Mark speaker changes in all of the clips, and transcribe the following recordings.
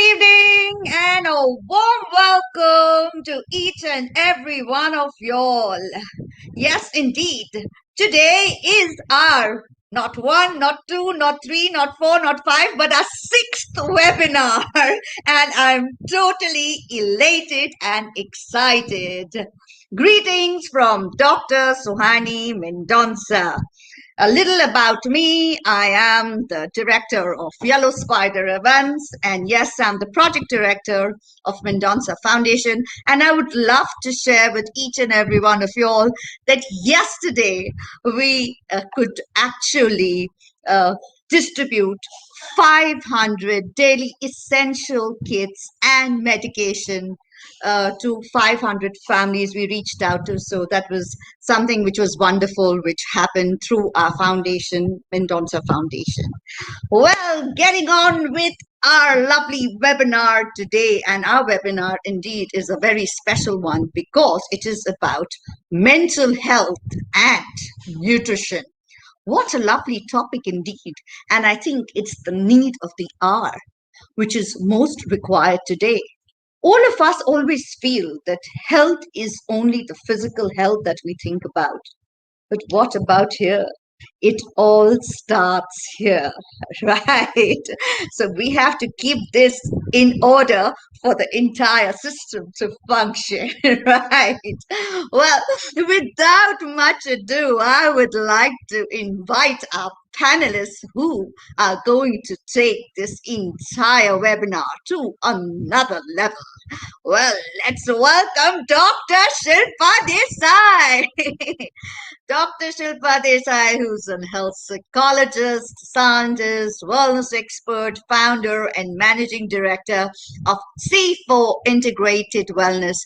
Speaker 1: evening and a warm welcome to each and every one of y'all. Yes, indeed. Today is our not one, not two, not three, not four, not five, but our sixth webinar. And I'm totally elated and excited. Greetings from Dr. Suhani Mendonca. A little about me. I am the director of Yellow Spider Events, and yes, I'm the project director of Mendonca Foundation. And I would love to share with each and every one of you all that yesterday we could actually distribute 500 daily essential kits and medication to 500 families we reached out to. So that was something which was wonderful, which happened through our foundation, Mendonca Foundation. Well, getting on with our lovely webinar today, and our webinar indeed is a very special one because it is about mental health and nutrition. What a lovely topic indeed. And I think it's the need of the hour, which is most required today. All of us always feel that health is only the physical health that we think about. But what about here? It all starts here, right? So we have to keep this in order for the entire system to function, right? Well, without much ado, I would like to invite our panelists who are going to take this entire webinar to another level. Well, let's welcome Dr. Shilpa Desai. Dr. Shilpa Desai, who's a health psychologist, scientist, wellness expert, founder, and managing director of C4 Integrated Wellness,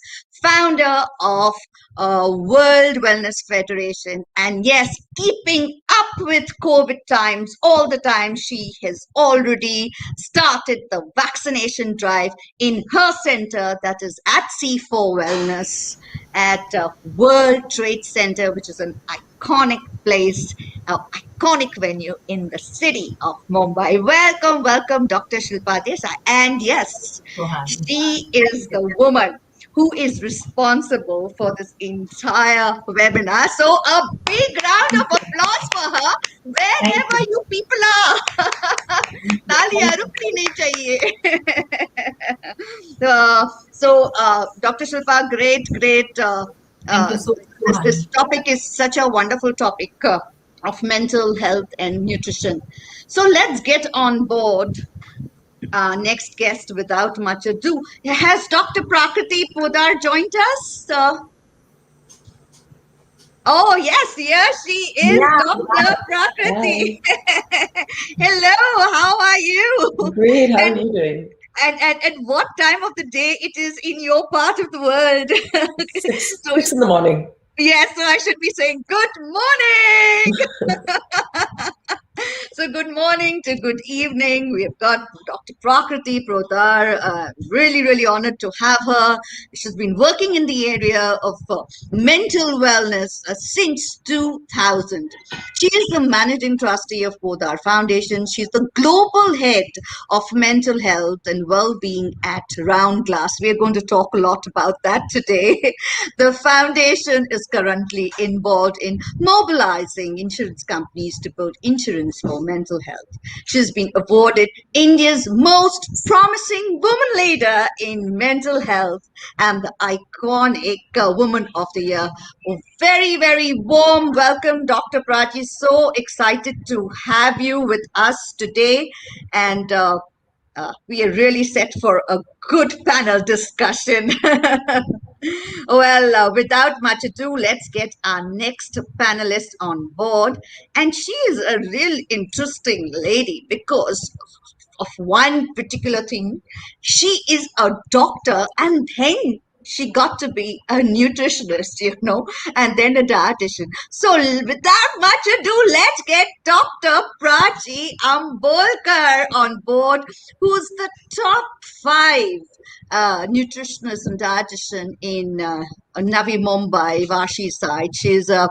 Speaker 1: founder of World Wellness Federation, and yes, keeping up with COVID times all the time. She has already started the vaccination drive in her center, that is at C4 Wellness at World Trade Center, which is an iconic place, an iconic venue in the city of Mumbai. Welcome, welcome, Dr. Shilpa Desai. And yes, she is the woman who is responsible for this entire webinar. So a big round of applause for her, wherever you people are. तालियां रुकनी नहीं चाहिए. Dr. Shilpa, great.
Speaker 2: Thank you so much.
Speaker 1: This topic is such a wonderful topic of mental health and nutrition. So let's get on board our next guest without much ado. Has Dr. Prakriti Podar joined us? Oh, yes, she is,
Speaker 2: Yeah,
Speaker 1: Dr. Prakriti. Hello, how are you?
Speaker 2: Great. How are you doing?
Speaker 1: And what time of the day it is in your part of the world?
Speaker 2: Six in the morning.
Speaker 1: Yes, so I should be saying good morning. So good morning to good evening. We've got Dr. Prakriti Prodar. Really honored to have her. She's been working in the area of mental wellness since 2000. She is the managing trustee of Podar Foundation. She's the global head of mental health and well-being at Round Glass. We're going to talk a lot about that today. The foundation is currently involved in mobilizing insurance companies to build insurance for mental health. She's been awarded India's most promising woman leader in mental health and the iconic Woman of the Year. Very warm welcome, Dr. Prachi. So excited to have you with us today, and we are really set for a good panel discussion. Well, without much ado, let's get our next panelist on board. And she is a real interesting lady because of one particular thing. She is a doctor, and then she got to be a nutritionist, and then a dietitian. So without much ado, let's get Dr. Prachi Ambolkar on board, who's the top 5 nutritionist and dietitian in Navi Mumbai, Vashi side. She's a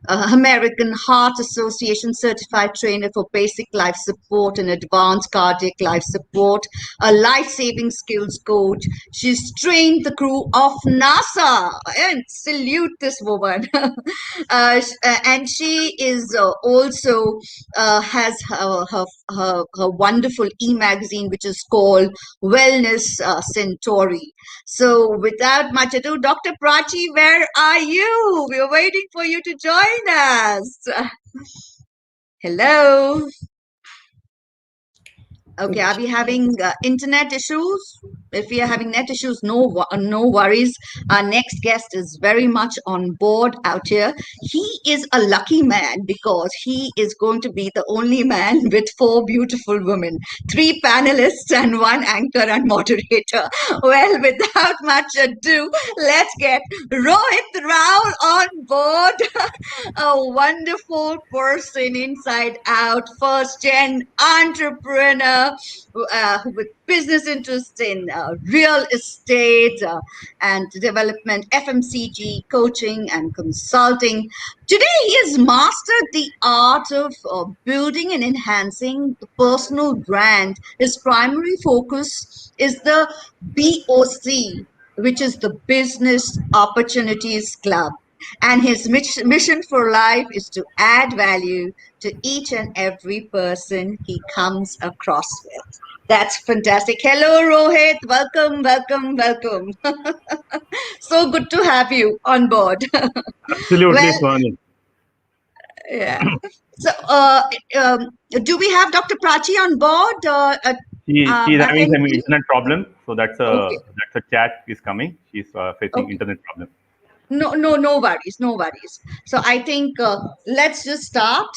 Speaker 1: American Heart Association certified trainer for basic life support and advanced cardiac life support, a life-saving skills coach. She's trained the crew of NASA, and salute this woman. And she is also has her wonderful e-magazine, which is called Wellness Centauri. So, without much ado, Dr. Prachi, where are you? We are waiting for you to join us. Hello. Okay, are we having internet issues? If we are having net issues, no worries. Our next guest is very much on board out here. He is a lucky man because he is going to be the only man with four beautiful women, three panelists, and one anchor and moderator. Well, without much ado, let's get Rohit Rao on board. A wonderful person inside out, first gen entrepreneur with business interests in real estate and development, FMCG, coaching, and consulting. Today, he has mastered the art of building and enhancing the personal brand. His primary focus is the BOC, which is the Business Opportunities Club. And his mission for life is to add value to each and every person he comes across with. That's fantastic. Hello, Rohit. Welcome, welcome, welcome. So good to have you on board.
Speaker 3: Absolutely,
Speaker 1: Well,
Speaker 3: Swami.
Speaker 1: yeah. So, do we have Dr. Prachi on board?
Speaker 3: She's
Speaker 1: Back
Speaker 3: having
Speaker 1: end,
Speaker 3: some
Speaker 1: please?
Speaker 3: internet problem, so
Speaker 1: Okay.
Speaker 3: that's a chat is coming. She's facing
Speaker 1: Okay.
Speaker 3: internet problem.
Speaker 1: No worries, no worries. So I think let's just start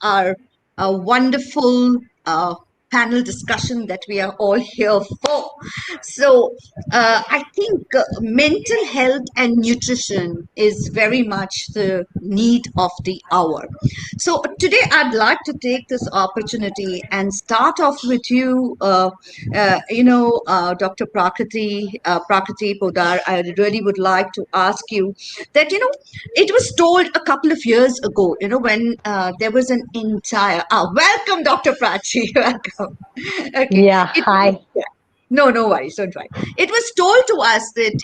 Speaker 1: our wonderful panel discussion that we are all here for. So, I think mental health and nutrition is very much the need of the hour. So, today I'd like to take this opportunity and start off with you, Dr. Prakriti Podar. I really would like to ask you that, it was told a couple of years ago, when there was an entire, welcome, Dr. Prachi, welcome. Okay.
Speaker 4: Yeah,
Speaker 1: It,
Speaker 4: hi.
Speaker 1: yeah. No worries, don't worry. It was told to us that,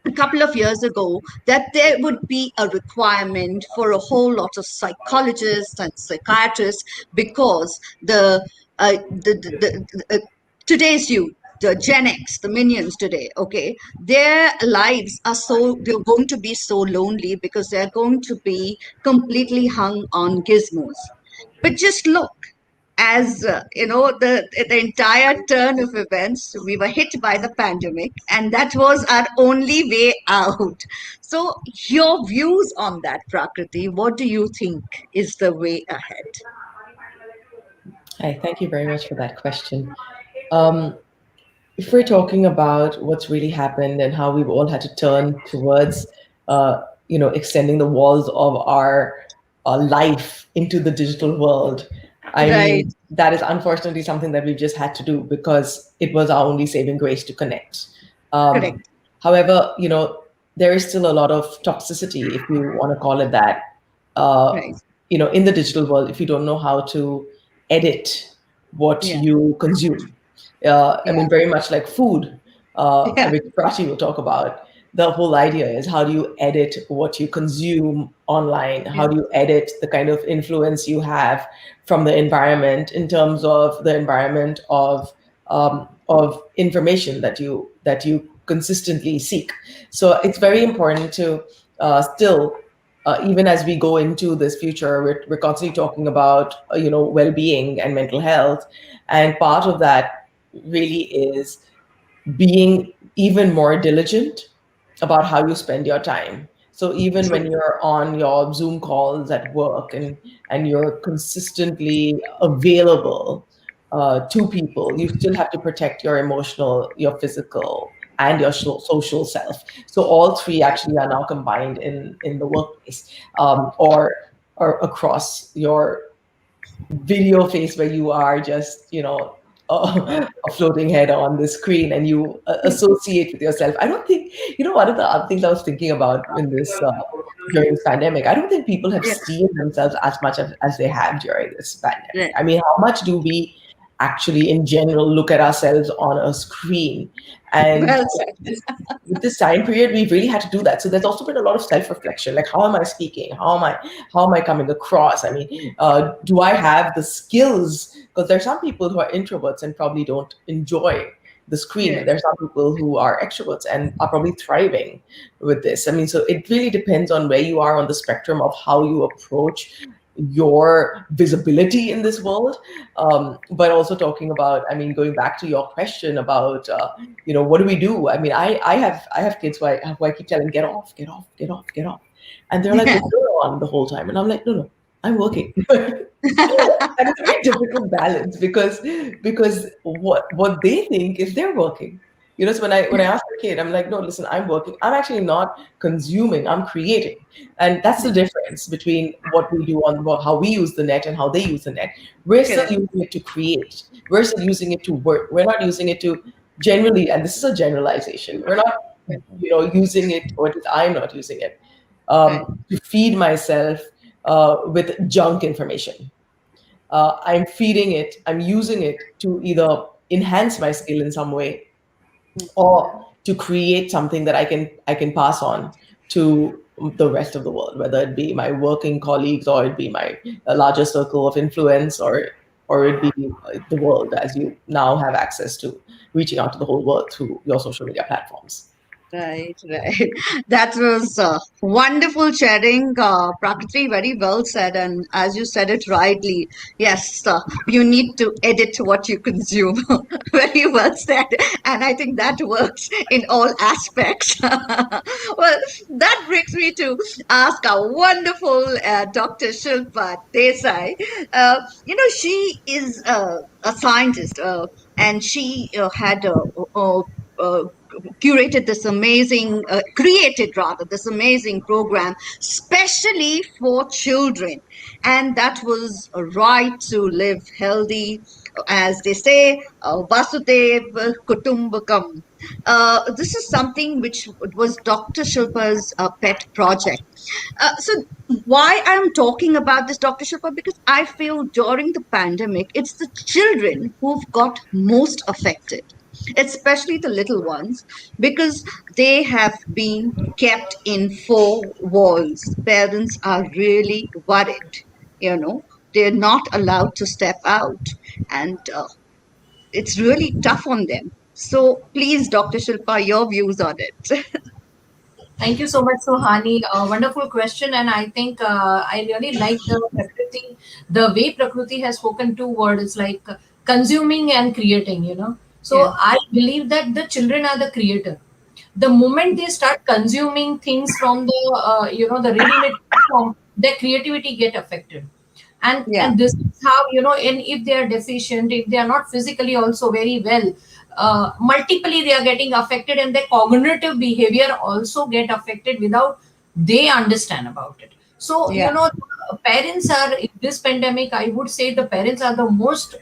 Speaker 1: a couple of years ago that there would be a requirement for a whole lot of psychologists and psychiatrists because today's youth, the Gen X, the minions today, okay, their lives are they're going to be so lonely because they're going to be completely hung on gizmos. But just look, as the entire turn of events, we were hit by the pandemic, and that was our only way out. So, your views on that, Prakriti, what do you think is the way ahead?
Speaker 2: Hi, thank you very much for that question. Um, if we're talking about what's really happened and how we've all had to turn towards, extending the walls of our life into the digital world, I
Speaker 1: Right.
Speaker 2: mean, that is unfortunately something that we've just had to do because it was our only saving grace to connect. Um,
Speaker 1: Correct.
Speaker 2: however, there is still a lot of toxicity, if you want to call it that, uh,
Speaker 1: Right.
Speaker 2: in the digital world, if you don't know how to edit what
Speaker 1: Yeah.
Speaker 2: you consume. I
Speaker 1: Yeah.
Speaker 2: mean, very much like food,
Speaker 1: Yeah.
Speaker 2: which Prachi will talk about. The whole idea is how do you edit what you consume online?
Speaker 1: Yeah.
Speaker 2: How do you edit the kind of influence you have from the environment in terms of the environment of information that you consistently seek? So it's very important to still even as we go into this future, we're constantly talking about well-being and mental health, and part of that really is being even more diligent about how you spend your time. So even when
Speaker 1: True.
Speaker 2: you're on your Zoom calls at work and you're consistently available to people, you still have to protect your emotional, your physical, and your social self. So all three actually are now combined in the workplace, or across your video face where you are just a floating head on the screen and you associate with yourself. I don't think, one of the other things I was thinking about in this during this pandemic, I don't think people have
Speaker 1: Yeah.
Speaker 2: seen themselves as much as they have during this pandemic.
Speaker 1: Right.
Speaker 2: I mean, how much do we actually, in general, look at ourselves on a screen? And
Speaker 1: Well said.
Speaker 2: with this time period, we really had to do that. So there's also been a lot of self-reflection, like how am I speaking? How am I coming across? I mean, do I have the skills? Because there's some people who are introverts and probably don't enjoy the screen,
Speaker 1: Yeah.
Speaker 2: and there's some people who are extroverts and are probably thriving with this. I mean, so it really depends on where you are on the spectrum of how you approach your visibility in this world. But also talking about, I mean, going back to your question about what do we do? I mean, I have kids who I keep telling, get off, get off, get off, get off, and they're like,
Speaker 1: Yeah.
Speaker 2: well, you're on the whole time, and I'm like, no, no, I'm working. And it's a very difficult balance because what they think is they're working. So when I ask a kid, I'm like, no, listen, I'm working. I'm actually not consuming. I'm creating, and that's the difference between what we do on how we use the net and how they use the net. We're still
Speaker 1: Correct.
Speaker 2: using it to create. We're still using it to work. We're not using it to generally, and this is a generalization. We're not, using it, or at least I'm not using it
Speaker 1: Right.
Speaker 2: to feed myself with junk information. I'm feeding it, I'm using it to either enhance my skill in some way or to create something that I can pass on to the rest of the world, whether it be my working colleagues or it be my larger circle of influence or it be the world as you now have access to reaching out to the whole world through your social media platforms.
Speaker 1: Right, right. That was wonderful sharing, Prakriti. Very well said. And as you said it rightly, yes, you need to edit what you consume. Very well said. And I think that works in all aspects. Well, that brings me to ask our wonderful Dr. Shilpa Desai. She is a scientist and she had uh, curated this amazing, created rather, this amazing program, specially for children. And that was a right to live healthy, as they say, Vasudev Kutumbakam. This is something which was Dr. Shilpa's pet project. So why I'm talking about this, Dr. Shilpa, because I feel during the pandemic, it's the children who've got most affected, especially the little ones, because they have been kept in four walls. Parents are really worried, you know, they're not allowed to step out, and it's really tough on them. So please, Dr. Shilpa, your views on it.
Speaker 4: Thank you so much, Sohani. Wonderful question, and I think I really like the way Prakriti has spoken two words like consuming and creating.
Speaker 1: Yeah,
Speaker 4: So I believe that the children are the creator. The moment they start consuming things from the ready-made platform, their creativity get affected, and
Speaker 1: yeah,
Speaker 4: and this is how and if they are deficient, if they are not physically also very well, multiply they are getting affected, and their cognitive behavior also get affected without they understand about it. So
Speaker 1: yeah,
Speaker 4: parents are in this pandemic, I would say the parents are the most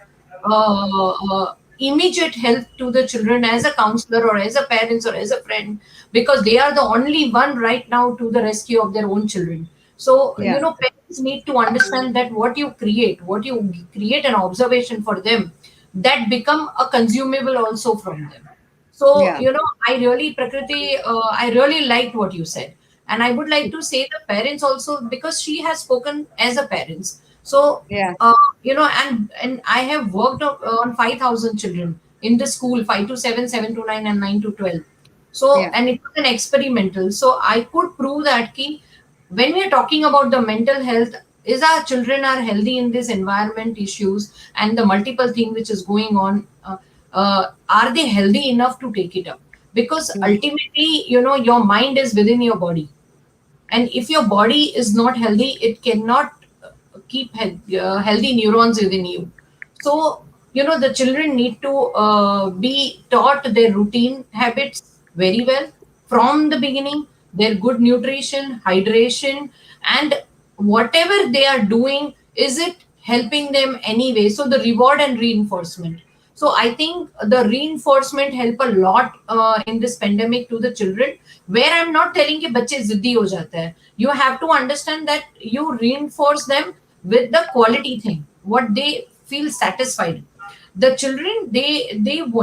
Speaker 4: immediate help to the children as a counselor or as a parents or as a friend, because they are the only one right now to the rescue of their own children. So
Speaker 1: yeah,
Speaker 4: parents need to understand that what you create an observation for them, that become a consumable also from them. So
Speaker 1: yeah,
Speaker 4: I really Prakriti, I really liked what you said, and I would like to say the parents also, because she has spoken as a parents. So
Speaker 1: yeah,
Speaker 4: and I have worked on 5,000 children in the school, 5 to 7, 7 to 9, and 9 to 12. So,
Speaker 1: yeah,
Speaker 4: and it was an experimental. So I could prove that key when we are talking about the mental health, is our children are healthy in this environment issues and the multiple thing which is going on, are they healthy enough to take it up? Because
Speaker 1: mm,
Speaker 4: ultimately, your mind is within your body, and if your body is not healthy, it cannot keep healthy neurons within you. So the children need to be taught their routine habits very well from the beginning, their good nutrition, hydration, and whatever they are doing, is it helping them anyway? So the reward and reinforcement. So I think the reinforcement help a lot in this pandemic to the children. Where I'm not telling कि बच्चे जिद्दी हो जाते हैं. You have to understand that you reinforce them with the quality thing, what they feel satisfied. The children,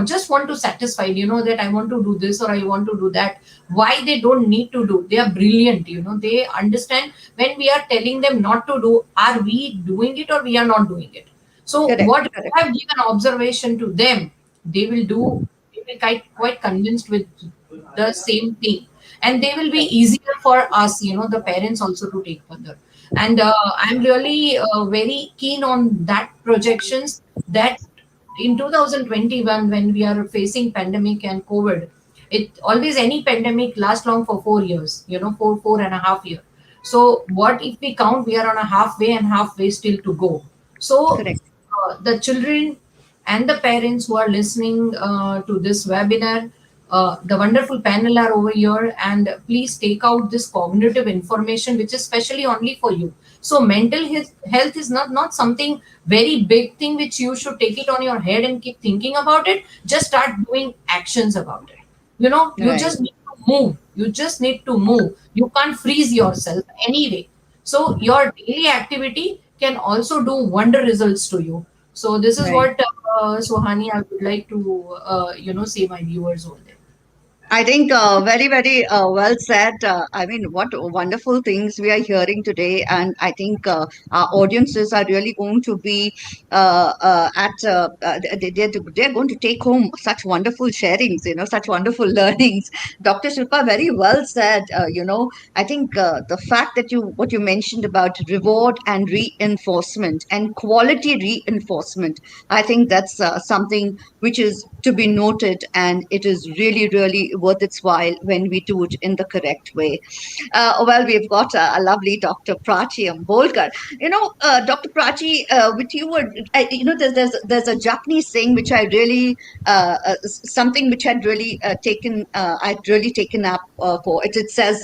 Speaker 4: just want to satisfy, that I want to do this or I want to do that. Why they don't need to do? They are brilliant, they understand when we are telling them not to do, are we doing it or we are not doing it. So
Speaker 1: Correct,
Speaker 4: what we
Speaker 1: correct.
Speaker 4: have given observation to them, they will do. They will quite convinced with the same thing, and they will be easier for us, the parents also to take further. And I'm really very keen on that projections that in 2021 when we are facing pandemic and COVID, it always any pandemic lasts long for 4 years, four and a half year. So what if we count we are on a halfway and halfway still to go. So
Speaker 1: Correct.
Speaker 4: the children and the parents who are listening to this webinar, the wonderful panel are over here, and please take out this cognitive information, which is specially only for you. So mental health is not something very big thing which you should take it on your head and keep thinking about it. Just start doing actions about it. You
Speaker 1: Right.
Speaker 4: just need to move. You just need to move. You can't freeze yourself anyway. So your daily activity can also do wonder results to you. So this is
Speaker 1: Right.
Speaker 4: what Sohani, I would like to say my viewers over there.
Speaker 1: I think very, very well said. I mean, what wonderful things we are hearing today, and I think our audiences are really going to be they're going to take home such wonderful sharings, such wonderful learnings. Dr. Shilpa, very well said. I think the fact that what you mentioned about reward and reinforcement and quality reinforcement, I think that's something which is to be noted, and it is really, really worth its while when we do it in the correct way. Well, we've got a lovely Dr. Prachi Ambolkar. Dr. Prachi, with you, there's a Japanese saying which I really, something which I'd really taken up for it. It says,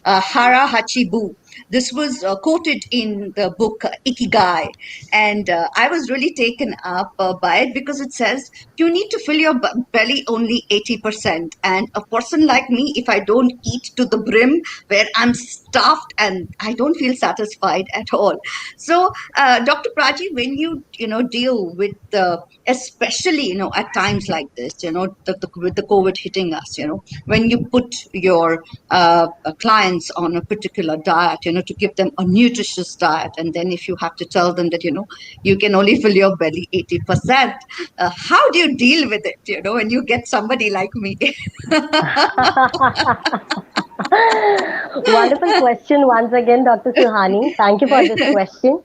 Speaker 1: Hara Hachibu. This was quoted in the book Ikigai. And I was really taken up by it because it says you need to fill your belly only 80%. And a person like me, if I don't eat to the brim, where I'm stuffed and I don't feel satisfied at all. So, Dr. Prachi, when deal with especially at times like this, with the COVID hitting us, when you put your clients on a particular diet, to give them a nutritious diet, and then if you have to tell them that you can only fill your belly 80%, how do you deal with it? When you get somebody like me.
Speaker 5: Wonderful question once again, Dr. Suhani. Thank you for this question.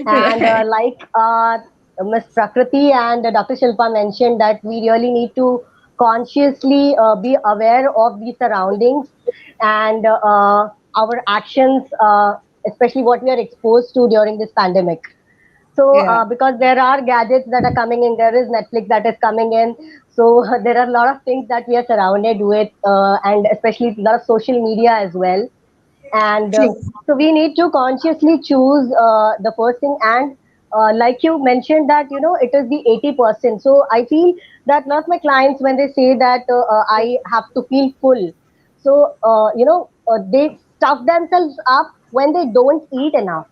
Speaker 5: And
Speaker 1: Right.
Speaker 5: like Ms. Prakriti and Dr. Shilpa mentioned, that we really need to consciously be aware of the surroundings and our actions, especially what we are exposed to during this pandemic. So,
Speaker 1: Yeah.
Speaker 5: because there are gadgets that are coming in, there is Netflix that is coming in. So, there are a lot of things that we are surrounded with, and especially a lot of social media as well. And
Speaker 1: True.
Speaker 5: so, we need to consciously choose the first thing. And like you mentioned, that it is the 80%. So, I feel that a lot of my clients, when they say that I have to feel full, so they stuff themselves up when they don't eat enough.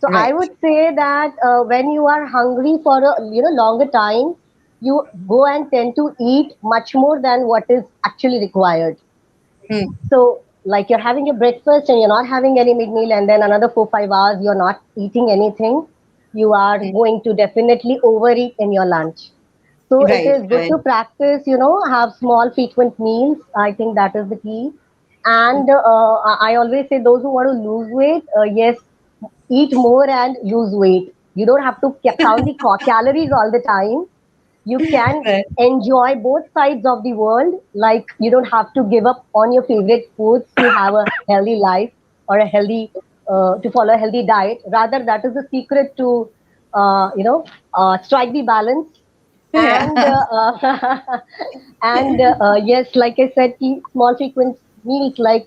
Speaker 5: So I
Speaker 1: Right.
Speaker 5: would say that when you are hungry for a longer time, you go and tend to eat much more than what is actually required.
Speaker 1: Hmm.
Speaker 5: So like you're having your breakfast and you're not having any mid meal, and then another 4 5 hours you're not eating anything, you are
Speaker 1: Hmm.
Speaker 5: going to definitely overeat in your lunch. So it
Speaker 1: Right.
Speaker 5: is good
Speaker 1: Right.
Speaker 5: to practice, have small frequent meals. I think that is the key. And I always say those who want to lose weight, yes, eat more and lose weight. You don't have to count the calories all the time. You can
Speaker 1: Right.
Speaker 5: enjoy both sides of the world. Like you don't have to give up on your favorite foods to have a healthy life or a healthy to follow a healthy diet. Rather, that is the secret to strike the balance. And
Speaker 1: Yeah.
Speaker 5: and yes, like I said, keep small frequent meals. Like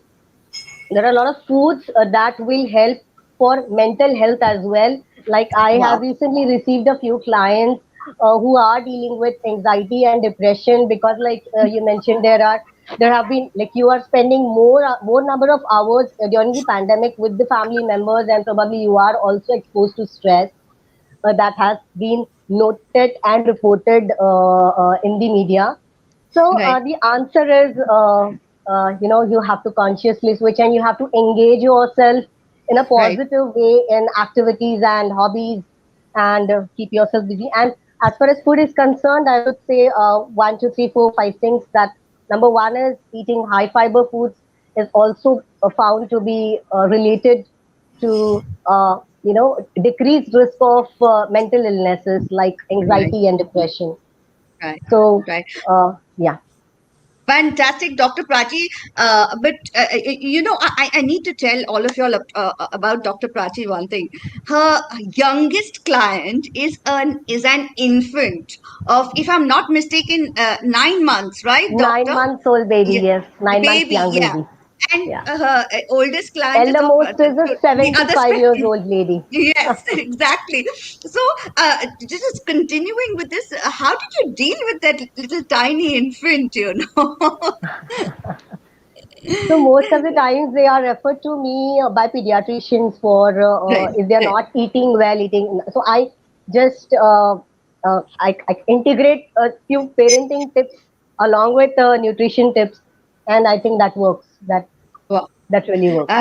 Speaker 5: there are a lot of foods that will help for mental health as well. Like I have
Speaker 1: Wow.
Speaker 5: recently received a few clients who are dealing with anxiety and depression, because like you mentioned, there have been, like, you are spending more number of hours during the pandemic with the family members, and probably you are also exposed to stress that has been noted and reported in the media. So
Speaker 1: Right,
Speaker 5: the answer is, you have to consciously switch, and you have to engage yourself in a
Speaker 1: right,
Speaker 5: positive way in activities and hobbies, and keep yourself busy. And as far as food is concerned, I would say one, two, three, four, five things. That number one is eating high fiber foods is also found to be related to decreased risk of mental illnesses like
Speaker 1: right,
Speaker 5: anxiety and depression.
Speaker 1: right,
Speaker 5: So
Speaker 1: right.
Speaker 5: yeah.
Speaker 1: Fantastic, Dr. Prachi. I need to tell all of y'all about Dr. Prachi one thing. Her youngest client is an infant of, if I'm not mistaken, 9 months, right,
Speaker 5: Nine
Speaker 1: doctor?
Speaker 5: months old baby,
Speaker 1: Yeah,
Speaker 5: yes. 9 months
Speaker 1: baby,
Speaker 5: young
Speaker 1: yeah.
Speaker 5: baby.
Speaker 1: And
Speaker 5: Yeah.
Speaker 1: her oldest client is
Speaker 5: Elder
Speaker 1: of
Speaker 5: most is a
Speaker 1: the other
Speaker 5: 75 years
Speaker 1: spectrum.
Speaker 5: old lady.
Speaker 1: Yes, exactly. So, just continuing with this, how did you deal with that little tiny infant?
Speaker 5: So most of the times they are referred to me by pediatricians for
Speaker 1: Right,
Speaker 5: if they are
Speaker 1: right.
Speaker 5: not eating well, eating. So I just I integrate a few parenting tips along with nutrition tips, and I think that works.
Speaker 1: Wow.
Speaker 5: That really works.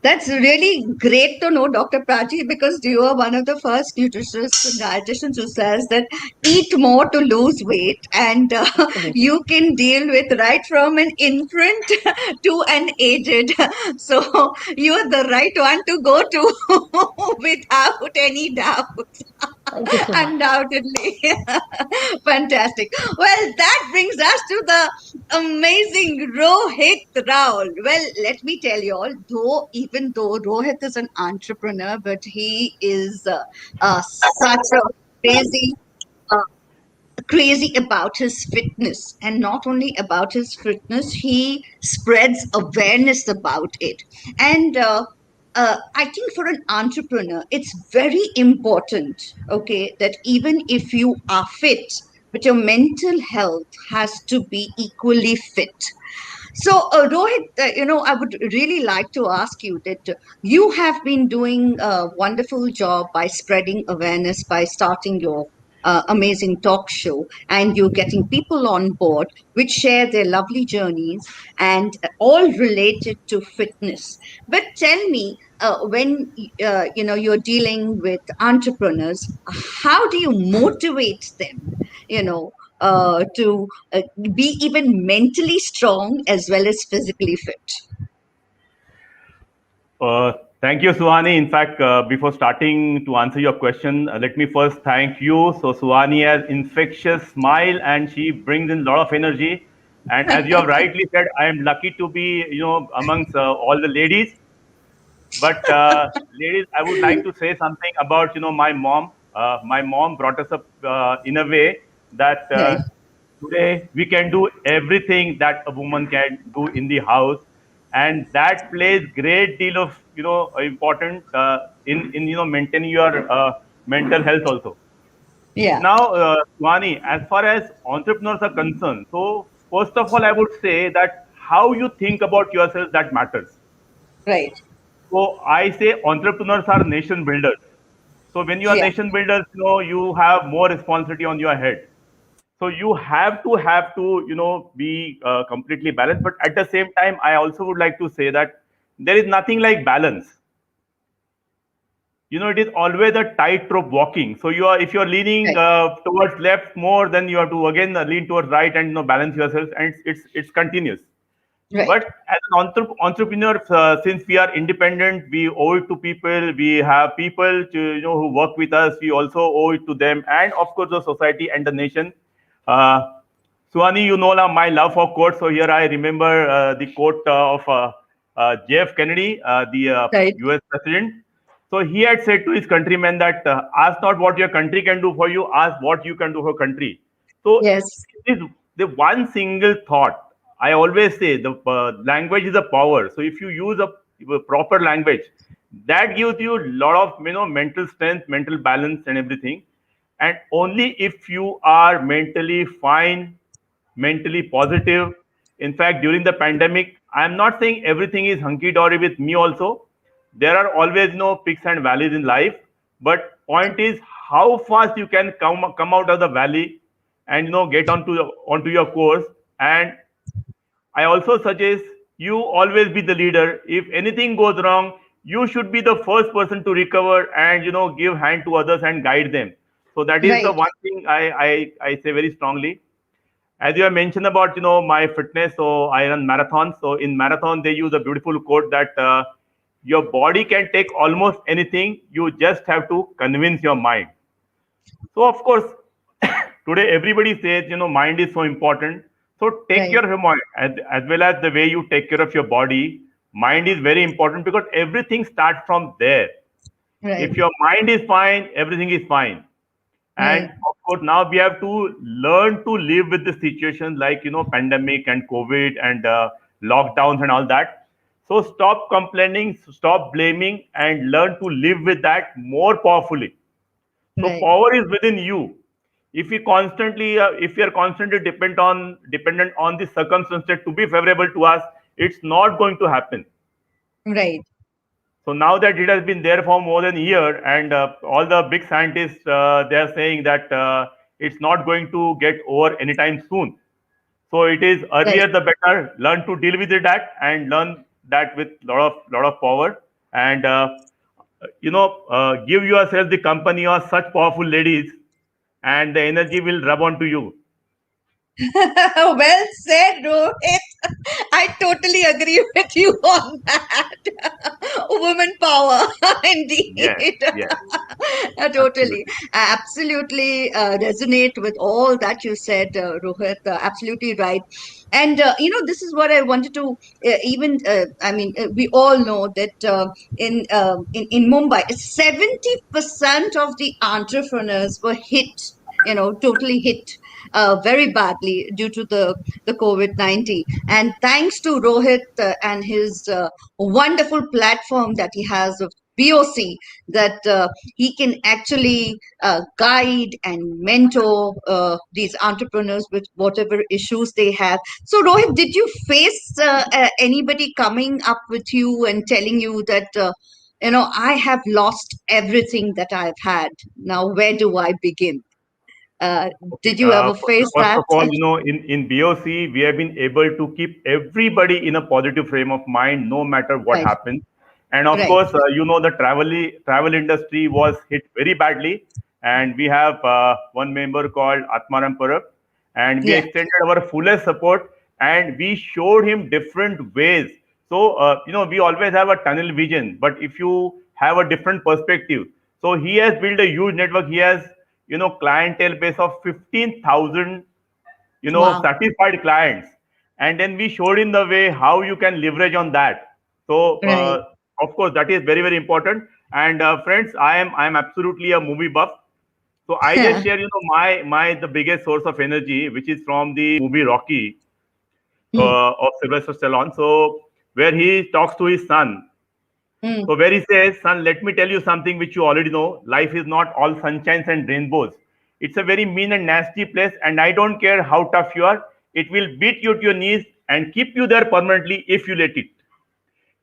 Speaker 1: That's really great to know, Dr. Prachi, because you are one of the first nutritionists and dietitians who says that eat more to lose weight, and
Speaker 5: Absolutely.
Speaker 1: you can deal with right from an infant to an aged. So you are the right one to go to without any doubt.
Speaker 5: Thank you so much.
Speaker 1: Undoubtedly. Fantastic. Well, that brings us to the amazing Rohit Raul. Well, let me tell you all, even though Rohit is an entrepreneur, but he is such a crazy uh, crazy about his fitness, and not only about his fitness, he spreads awareness about it. And I think for an entrepreneur it's very important, okay, that even if you are fit, but your mental health has to be equally fit. So, Rohit, I would really like to ask you that you have been doing a wonderful job by spreading awareness, by starting your amazing talk show, and you're getting people on board which share their lovely journeys and all related to fitness. But tell me, when you're dealing with entrepreneurs, how do you motivate them? To be even mentally strong as well as physically fit.
Speaker 3: Thank you, Suhani. In fact, before starting to answer your question, let me first thank you. So Suhani has infectious smile and she brings in a lot of energy. And as you have rightly said, I am lucky to be, amongst all the ladies. But ladies, I would like to say something about my mom. My mom brought us up in a way that
Speaker 1: Right.
Speaker 3: today we can do everything that a woman can do in the house, and that plays great deal of important in maintaining your mental health also.
Speaker 1: Yeah.
Speaker 3: Now, Swani, as far as entrepreneurs are concerned, so first of all, I would say that how you think about yourself that matters.
Speaker 1: Right.
Speaker 3: So I say entrepreneurs are nation builders. So when you are
Speaker 1: Yeah.
Speaker 3: nation builders, you have more responsibility on your head. So you have to be completely balanced. But at the same time, I also would like to say that there is nothing like balance. It is always a tightrope walking. So if you're leaning
Speaker 1: Right.
Speaker 3: towards left more, then you have to again lean towards right and balance yourself, and it's continuous.
Speaker 1: Right.
Speaker 3: But as an entrepreneur, since we are independent, we owe it to people. We have people who work with us. We also owe it to them, and of course the society and the nation. Uh, Suhani, my love for quotes. So here I remember the quote of JF Kennedy, the
Speaker 1: Right.
Speaker 3: U.S. president. So he had said to his countrymen that ask not what your country can do for you, ask what you can do for country. So
Speaker 1: Yes.
Speaker 3: it is the one single thought. I always say the language is a power. So if you use a proper language, that gives you a lot of mental strength, mental balance, and everything. and only if you are mentally fine, mentally positive. In fact, during the pandemic, I'm not saying everything is hunky dory with me also. There are always no peaks and valleys in life. But point is how fast you can come out of the valley and get onto your course. And I also suggest you always be the leader. If anything goes wrong, you should be the first person to recover and give hand to others and guide them. So that is the
Speaker 1: Right.
Speaker 3: one thing I say very strongly. As you have mentioned about my fitness, so I run marathons. So in marathon they use a beautiful quote that your body can take almost anything. You just have to convince your mind. So of course, today everybody says mind is so important. So take
Speaker 1: Right.
Speaker 3: care of your mind as well as the way you take care of your body. Mind is very important because everything starts from there.
Speaker 1: Right.
Speaker 3: If your mind is fine, everything is fine. And
Speaker 1: Right.
Speaker 3: of course, now we have to learn to live with the situation like pandemic and COVID and lockdowns and all that. So stop complaining, stop blaming, and learn to live with that more powerfully. So
Speaker 1: Right.
Speaker 3: power is within you. If we are constantly dependent on the circumstances to be favorable to us, it's not going to happen.
Speaker 1: Right.
Speaker 3: So now that it has been there for more than a year, and all the big scientists they are saying that it's not going to get over anytime soon. So it is
Speaker 1: Right.
Speaker 3: earlier the better. Learn to deal with that and learn that with lot of power, and give yourself the company of such powerful ladies, and the energy will rub onto you.
Speaker 1: Well said, Rohit. I totally agree with you on that. Woman power,
Speaker 3: Yes,
Speaker 1: indeed.
Speaker 3: yes,
Speaker 1: Totally.
Speaker 3: absolutely.
Speaker 1: I absolutely resonate with all that you said, Rohit. Absolutely right. And, this is what I wanted to we all know that in Mumbai, 70% of the entrepreneurs were hit, totally hit very badly due to the COVID-19. And thanks to Rohit and his wonderful platform that he has of BOC, that he can actually guide and mentor these entrepreneurs with whatever issues they have. So, Rohit, did you face anybody coming up with you and telling you that, I have lost everything that I've had. Now, where do I begin? Uh,
Speaker 3: Okay.
Speaker 1: did you ever face
Speaker 3: First
Speaker 1: that?
Speaker 3: of all, in BOC, we have been able to keep everybody in a positive frame of mind, no matter what
Speaker 1: Right,
Speaker 3: happens. And of
Speaker 1: right.
Speaker 3: course, the travel industry was hit very badly. And we have one member called Atmaram Parab, and we
Speaker 1: Yeah.
Speaker 3: extended our fullest support, and we showed him different ways. So, we always have a tunnel vision, but if you have a different perspective, so he has built a huge network. He has clientele base of 15,000
Speaker 1: Wow.
Speaker 3: satisfied clients, and then we showed in the way how you can leverage on that. So
Speaker 1: Right.
Speaker 3: of course that is very very important. And friends, I am absolutely a movie buff. So I just share my the biggest source of energy, which is from the movie Rocky
Speaker 1: Hmm.
Speaker 3: of Sylvester Stallone. So where he talks to his son,
Speaker 1: Hmm.
Speaker 3: so where he says, son, let me tell you something which you already know. Life is not all sunshines and rainbows. It's a very mean and nasty place, and I don't care how tough you are. It will beat you to your knees and keep you there permanently if you let it.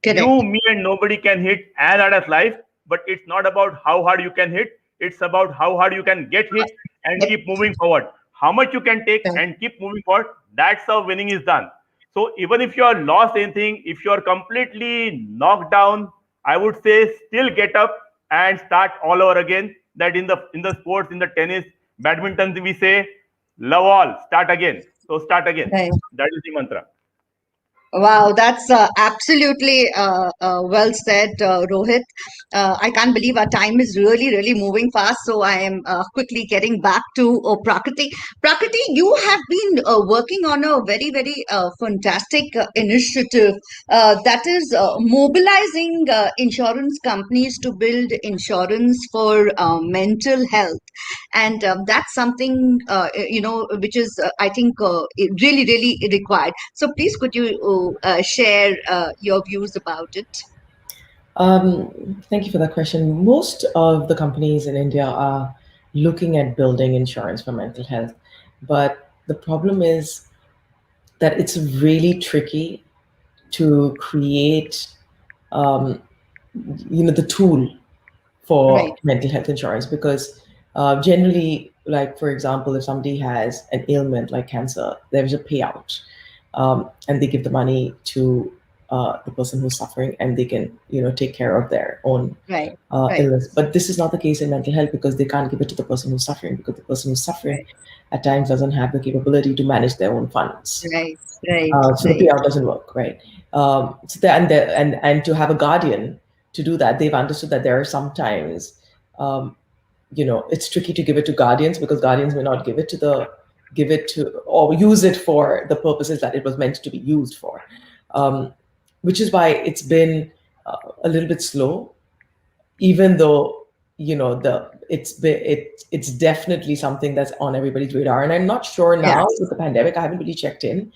Speaker 3: You,
Speaker 1: Correct.
Speaker 3: me, and nobody can hit as hard as life, but it's not about how hard you can hit. It's about how hard you can get hit and
Speaker 1: Yep.
Speaker 3: keep moving forward. How much you can take
Speaker 1: Correct.
Speaker 3: and keep moving forward. That's how winning is done. So even if you are lost anything, if you are completely knocked down, I would say still get up and start all over again. That in the sports, in the tennis, badminton, we say love all, start again. So start again.
Speaker 1: Right.
Speaker 3: That is the mantra.
Speaker 1: Wow, that's absolutely well said, Rohit. I can't believe our time is really, really moving fast. So I am quickly getting back to Prakriti. Prakriti, you have been working on a very, very fantastic initiative that is mobilizing insurance companies to build insurance for mental health. And that's something which is I think really really required. So please could you share your views about it?
Speaker 2: Thank you for that question. Most of the companies in India are looking at building insurance for mental health. But the problem is that it's really tricky to create, um, the tool for
Speaker 1: Right.
Speaker 2: mental health insurance, because generally, like for example, if somebody has an ailment like cancer, there's a payout, and they give the money to the person who's suffering, and they can take care of their own
Speaker 1: Right. Right.
Speaker 2: illness. But this is not the case in mental health, because they can't give it to the person who's suffering, because the person who's suffering
Speaker 1: Right.
Speaker 2: at times doesn't have the capability to manage their own funds.
Speaker 1: Right. Right.
Speaker 2: So the
Speaker 1: Right.
Speaker 2: payout doesn't work, right? And to have a guardian to do that, they've understood that there are sometimes, um, it's tricky to give it to guardians, because guardians may not give it to or use it for the purposes that it was meant to be used for, um, which is why it's been a little bit slow, even though it's definitely something that's on everybody's radar. And I'm not sure now
Speaker 1: Yes.
Speaker 2: with the pandemic, I haven't really checked in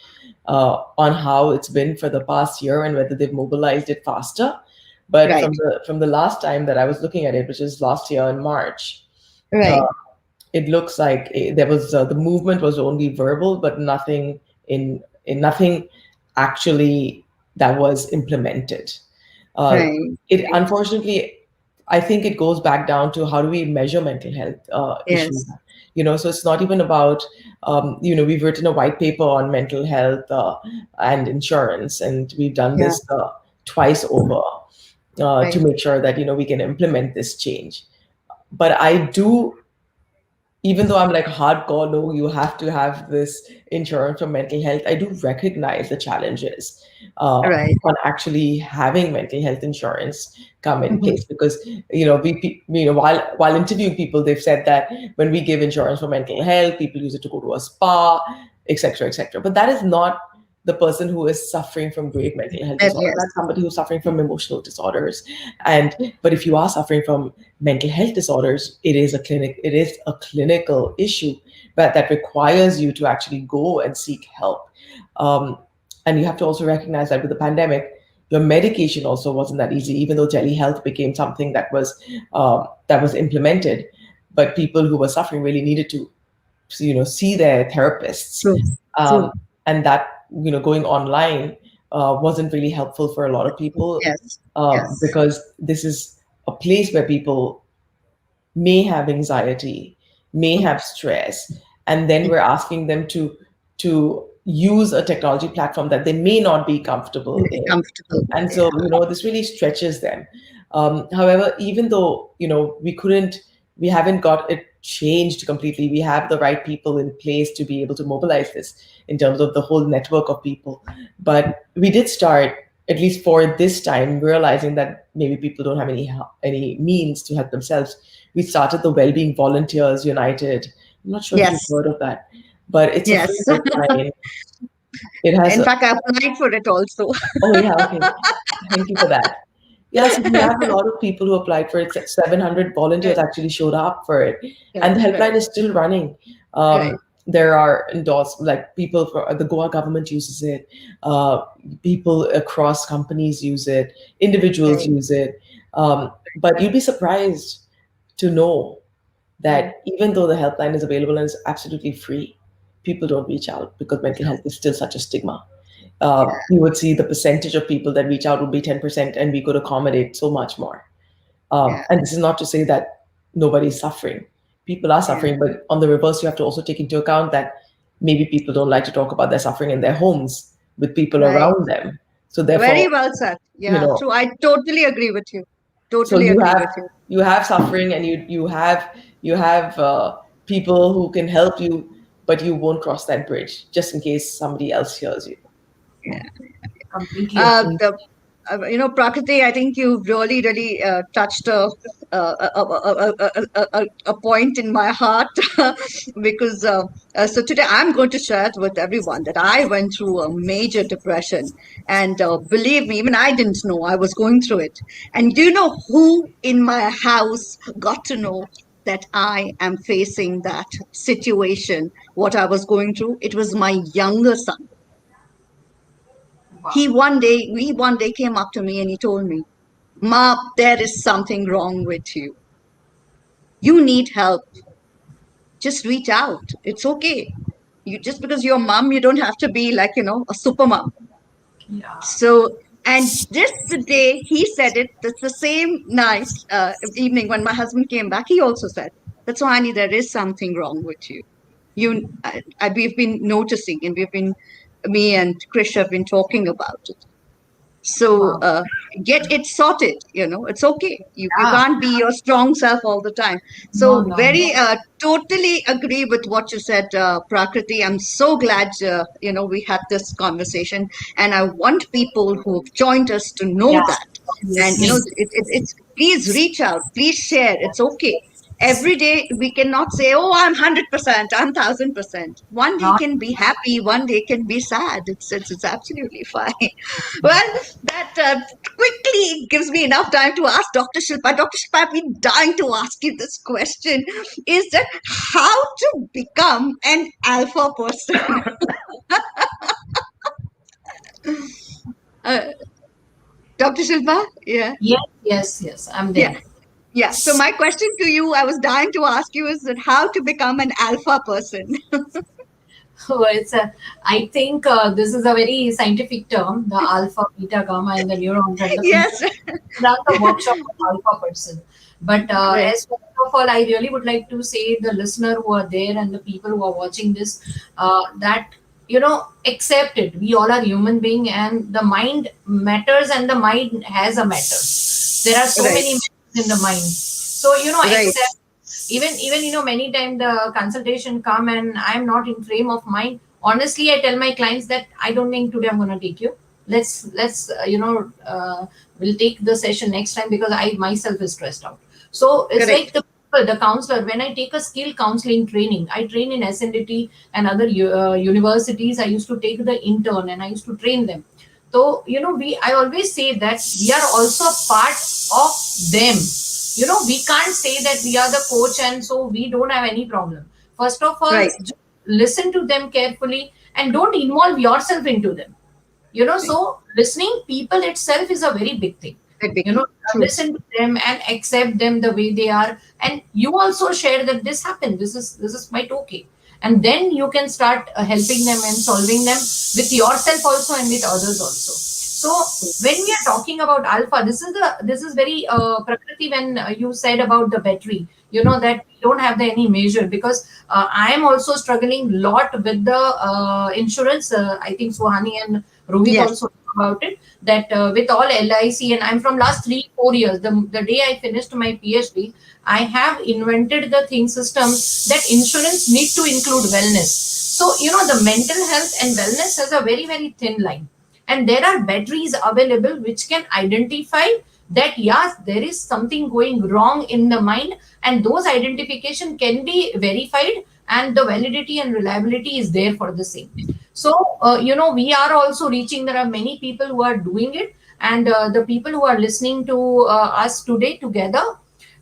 Speaker 2: on how it's been for the past year and whether they've mobilized it faster. But
Speaker 1: Right.
Speaker 2: from the last time that I was looking at it, which is last year in March, uh,
Speaker 1: Right.
Speaker 2: it looks like there was the movement was only verbal, but nothing in nothing actually that was implemented. Uh,
Speaker 1: Right.
Speaker 2: it unfortunately, I think it goes back down to how do we measure mental health issues.
Speaker 1: Yes.
Speaker 2: So it's not even about we've written a white paper on mental health and insurance, and we've done
Speaker 1: Yeah.
Speaker 2: this twice over to
Speaker 1: Right.
Speaker 2: make sure that we can implement this change. But I do, even though I'm like hardcore, no, you have to have this insurance for mental health, I do recognize the challenges
Speaker 1: Right.
Speaker 2: on actually having mental health insurance come in
Speaker 1: Mhm.
Speaker 2: place. Because while interviewing people, they've said that when we give insurance for mental health, people use it to go to a spa, etc., etc. But that is not the person who is suffering from great mental health
Speaker 1: That,
Speaker 2: disorder.
Speaker 1: yes.
Speaker 2: That's somebody who's suffering from emotional disorders. But if you are suffering from mental health disorders, it is a clinical issue, but that requires you to actually go and seek help. um, and you have to also recognize that with the pandemic, your medication also wasn't that easy, even though telehealth became something that was implemented. But people who were suffering really needed to see their therapists,
Speaker 1: True.
Speaker 2: um,
Speaker 1: True.
Speaker 2: and that going online wasn't really helpful for a lot of people,
Speaker 1: Yes. Yes.
Speaker 2: because this is a place where people may have anxiety, may
Speaker 1: Mhm.
Speaker 2: have stress, and then we're asking them to use a technology platform that they may not be comfortable in.
Speaker 1: Comfortable.
Speaker 2: And
Speaker 1: Yeah.
Speaker 2: so this really stretches them. However, even though we haven't got it changed completely, we have the right people in place to be able to mobilize this in terms of the whole network of people. But we did start, at least for this time, realizing that maybe people don't have any means to help themselves. We started the Wellbeing Volunteers United. I'm not sure if you've
Speaker 1: Yes.
Speaker 2: heard of that, but it's a free
Speaker 1: Yes.
Speaker 2: helpline. It has
Speaker 1: In
Speaker 2: a,
Speaker 1: fact, I applied for it also.
Speaker 2: oh yeah, okay. Thank you for that. Yeah, so we have a lot of people who applied for it. 700 volunteers
Speaker 1: Right.
Speaker 2: actually showed up for it, and the
Speaker 1: Right.
Speaker 2: helpline
Speaker 1: Right.
Speaker 2: is still running.
Speaker 1: Right.
Speaker 2: There are endorsed, like people for the Goa government uses it, people across companies use it, individuals
Speaker 1: Right.
Speaker 2: use it. But you'd be surprised to know
Speaker 1: Mm.
Speaker 2: that even though the helpline is available and is absolutely free, people don't reach out because mental health is still such a stigma.
Speaker 1: Yeah.
Speaker 2: You would see the percentage of people that reach out would be 10%, and we could accommodate so much more.
Speaker 1: Yeah.
Speaker 2: And this is not to say that nobody's suffering. People are
Speaker 1: Yeah.
Speaker 2: suffering, but on the reverse, you have to also take into account that maybe people don't like to talk about their suffering in their homes with people
Speaker 1: Right.
Speaker 2: around them. So
Speaker 1: Very
Speaker 2: therefore,
Speaker 1: well said.
Speaker 2: you
Speaker 1: Yeah.
Speaker 2: know,
Speaker 1: True. I totally agree with you.
Speaker 2: so
Speaker 1: Totally agree with you.
Speaker 2: you have suffering, and you have people who can help you, but you won't cross that bridge just in case somebody else hears you.
Speaker 1: Yeah.
Speaker 4: Completely agree.
Speaker 1: The Prakriti, I think you've really touched a point in my heart because so today I'm going to share it with everyone that I went through a major depression, and believe me, even I didn't know I was going through it. And do you know who in my house got to know that I am facing that situation, what I was going through? It was my younger son.
Speaker 4: Wow.
Speaker 1: He one day came up to me and he told me, "Ma, there is something wrong with you. You need help." just reach out. It's okay. You just because you're mom, you don't have to be like, a super mom.
Speaker 4: Yeah.
Speaker 1: So, and just the day he said it, that's the same night, evening when my husband came back, he also said, "That's why, honey, there is something wrong with you. We've been noticing, and me and Krish have been talking about it. So
Speaker 4: Wow.
Speaker 1: get it sorted. It's okay. You
Speaker 4: Yeah.
Speaker 1: can't be your strong self all the time.
Speaker 4: No,
Speaker 1: So
Speaker 4: no,
Speaker 1: very
Speaker 4: no.
Speaker 1: totally agree with what you said, Prakriti. I'm so glad we had this conversation, and I want people who've joined us to know
Speaker 4: Yeah.
Speaker 1: that. And
Speaker 4: Listening.
Speaker 1: it's please reach out, please share. It's okay. Every day we cannot say, "Oh, I'm 100%, I'm 1,000%." One day
Speaker 4: Not
Speaker 1: can be happy, one day can be sad. It's absolutely fine. Well, that quickly gives me enough time to ask Dr. Shilpa. Dr. Shilpa, I've been dying to ask you this question: is that how to become an alpha person? uh, Dr. Shilpa, yeah,
Speaker 4: yes, yes, yes. I'm
Speaker 1: yeah.
Speaker 4: there.
Speaker 1: Yeah. So my question to you, I was dying to ask you, is that how to become an alpha person?
Speaker 4: Oh, I think this is a very scientific term, the alpha, beta, gamma, and the neurons, and the people
Speaker 1: Yes.
Speaker 4: run the workshop of alpha person. But
Speaker 1: Right.
Speaker 4: as first of all, I really would like to say the listener who are there and the people who are watching this, that accept it. We all are human being, and the mind matters, and the mind has a matter. There are so
Speaker 1: Right.
Speaker 4: many matters in the mind. So
Speaker 1: Right.
Speaker 4: accept. Even many times the consultation come and I'm not in frame of mind. Honestly, I tell my clients that I don't think today I'm going to take you. Let's we'll take the session next time because I myself is stressed out. So it's like
Speaker 1: Correct.
Speaker 4: the counselor. When I take a skill counseling training, I train in SNDT and other universities. I used to take the intern and I used to train them. So we I always say that we are also a part of them. We can't say that we are the coach and so we don't have any problem. First of all,
Speaker 1: Right.
Speaker 4: just listen to them carefully and don't involve yourself into them.
Speaker 1: Right.
Speaker 4: So listening people itself is a very big thing.
Speaker 1: That big thing. True.
Speaker 4: Listen to them and accept them the way they are, and you also share that this happened, this is quite okay, and then you can start helping them and solving them with yourself also and with others also. So when we are talking about alpha, this is very prakriti, when you said about the battery, that we don't have the any measure, because I am also struggling lot with the insurance. I think Suhani and Rohit
Speaker 1: Yes.
Speaker 4: also know about it, that with all LIC, and I'm from last 3-4 years, the day I finished my PhD, I have invented the thing system that insurance need to include wellness. So the mental health and wellness has a very very thin line, and there are batteries available which can identify that yes, there is something going wrong in the mind, and those identification can be verified, and the validity and reliability is there for the same. So we are also reaching, there are many people who are doing it, and the people who are listening to us today together,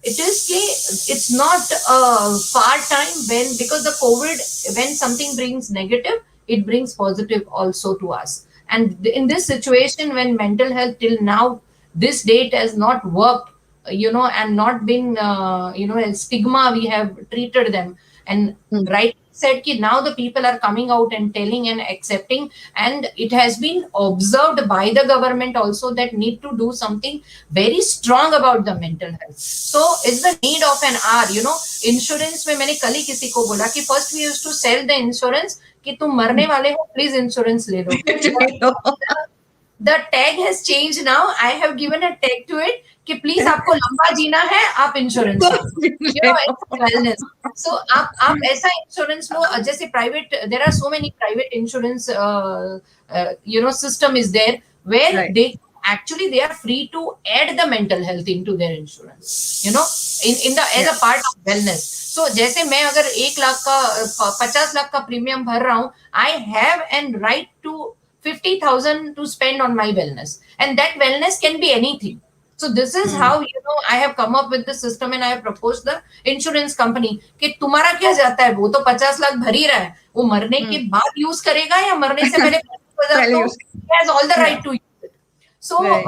Speaker 4: it's not a far time, when because the COVID, when something brings negative, it brings positive also to us. And in this situation, when mental health till now this date has not worked, and not been a stigma we have treated them, and
Speaker 1: Mm.
Speaker 4: right said ki now the people are coming out and telling and accepting, and it has been observed by the government also that need to do something very strong about the mental health. So it's the need of an hour. Insurance में मैंने कल ही किसी को बोला कि first we used to sell the insurance कि तुम मरने वाले हो, प्लीज इंश्योरेंस ले लो. The tag has changed now. I have given a tag to it कि प्लीज आपको लंबा जीना है, आप insurance low. It's wellness. So आप ऐसा इंश्योरेंस लो, जैसे private, there are so many private insurance system is there where
Speaker 1: Right.
Speaker 4: they are free to add the mental health into their insurance, in the as a part of wellness. So जैसे मैं अगर 1 लाख का 50 लाख का premium भर रहा हूँ, I have an right to 50,000 to spend on my wellness, and that wellness can be anything. So this is how I have come up with the system, and I have proposed the insurance company कि तुम्हारा क्या जाता है, वो तो 50 लाख भर ही रहा है, वो मरने के बाद यूज करेगा या मरने से पहले
Speaker 1: Pehले
Speaker 4: तो
Speaker 1: use.
Speaker 4: he has all the
Speaker 1: Yeah.
Speaker 4: right to use it. So
Speaker 1: Right.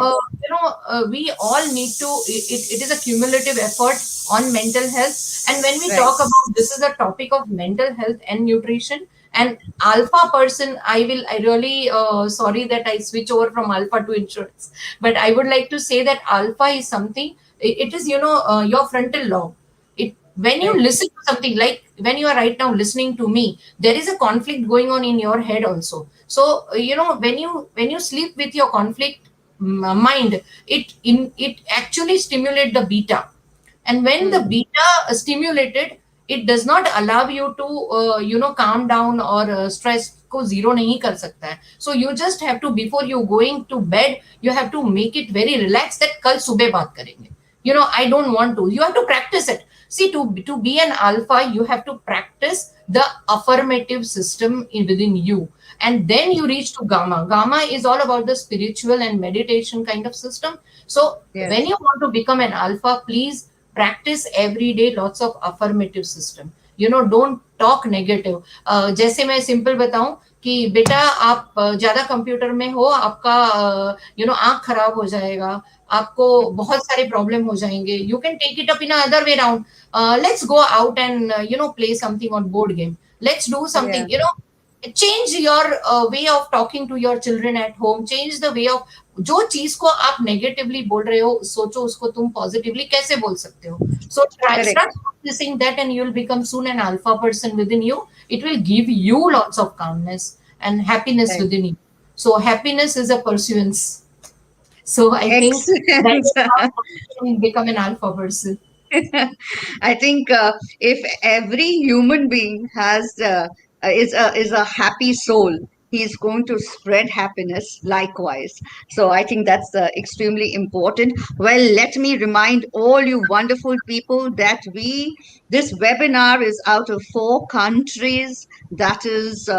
Speaker 4: we all need to, it is a cumulative effort on mental health. And when we
Speaker 1: Right.
Speaker 4: talk about, this is a topic of mental health and nutrition, and alpha person, I really sorry that I switch over from alpha to insurance, but I would like to say that alpha is something, it is, your frontal lobe. It, when you
Speaker 1: Right.
Speaker 4: listen to something, like when you are right now listening to me, there is a conflict going on in your head also. So when you sleep with your conflict mind, it actually stimulate the beta. And when the
Speaker 1: Hmm.
Speaker 4: beta stimulated, it does not allow you to calm down, or stress को zero नहीं कर सकता है. So you just have to, before you going to bed, you have to make it very relaxed, that कल सुबह बात करेंगे. I don't want to, you have to practice it. See, to be an alpha, you have to practice the affirmative system within you, and then you reach to gamma. Gamma is all about the spiritual and meditation kind of system. So when
Speaker 1: Yes.
Speaker 4: you want to become an alpha, please practice every day lots of affirmative system. Don't talk negative. जैसे मैं simple बताऊं कि बेटा आप ज्यादा computer में हो, आपका आंख खराब हो जाएगा, आपको बहुत सारे प्रॉब्लम हो जाएंगे. You can take it up in other way round. Let's go out and play something on board game. Let's do
Speaker 1: Yeah.
Speaker 4: something, change your way of talking to your children at home. Change the way of, जो चीज को आप negatively बोल रहे हो, सोचो उसको तुम पॉजिटिवली कैसे बोल सकते हो. So try,
Speaker 1: Correct.
Speaker 4: start practicing that, and you'll become soon an alpha person within you. It will give you lots of calmness and happiness
Speaker 1: Right.
Speaker 4: within you. So happiness is a pursuance. So I think that
Speaker 1: Excellent.
Speaker 4: is how one can become an alpha person.
Speaker 1: I think if every human being is a happy soul, he is going to spread happiness likewise. So I think that's extremely important. Well, let me remind all you wonderful people that this webinar is out of 4 countries. That is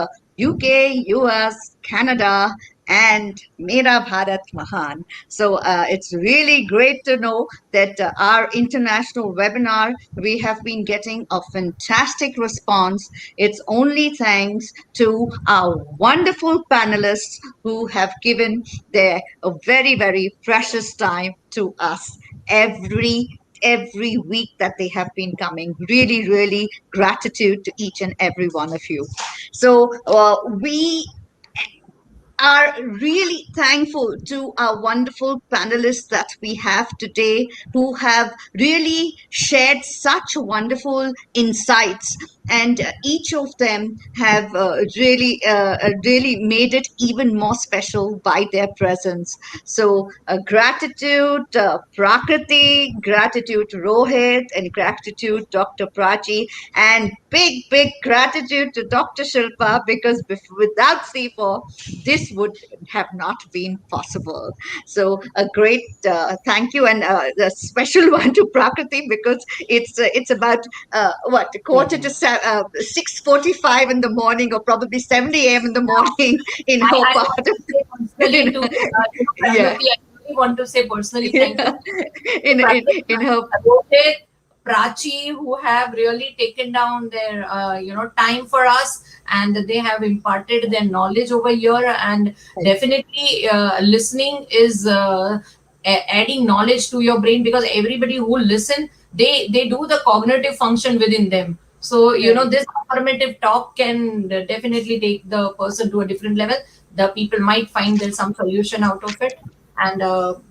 Speaker 1: UK, US, Canada, and Mera Bharat Mahan. So it's really great to know that our international webinar, we have been getting a fantastic response. It's only thanks to our wonderful panelists who have given their very, very precious time to us every every week that they have been coming. Really, really gratitude to each and every one of you. So we are really thankful to our wonderful panelists that we have today, who have really shared such wonderful insights, and each of them have really made it even more special by their presence. So gratitude Prakriti, gratitude Rohit, and gratitude Dr. Prachi, and big gratitude to Dr. Shilpa, because without C4 this would have not been possible. So a great thank you, and a special one to Prakriti, because it's about what, a quarter to 6:45 in the morning, or probably 7 a.m. in the morning in her
Speaker 4: I
Speaker 1: part
Speaker 4: want
Speaker 1: of
Speaker 4: to say personally to
Speaker 1: yeah.
Speaker 4: Prakriti, I really want to say personally thank
Speaker 1: Yeah.
Speaker 4: you to
Speaker 1: In her
Speaker 4: Rohit, Prachi, who have really taken down their time for us, and they have imparted their knowledge over here. And definitely, listening is adding knowledge to your brain, because everybody who listen, they do the cognitive function within them. So
Speaker 1: right.
Speaker 4: this affirmative talk can definitely take the person to a different level. The people might find there's some solution out of it. And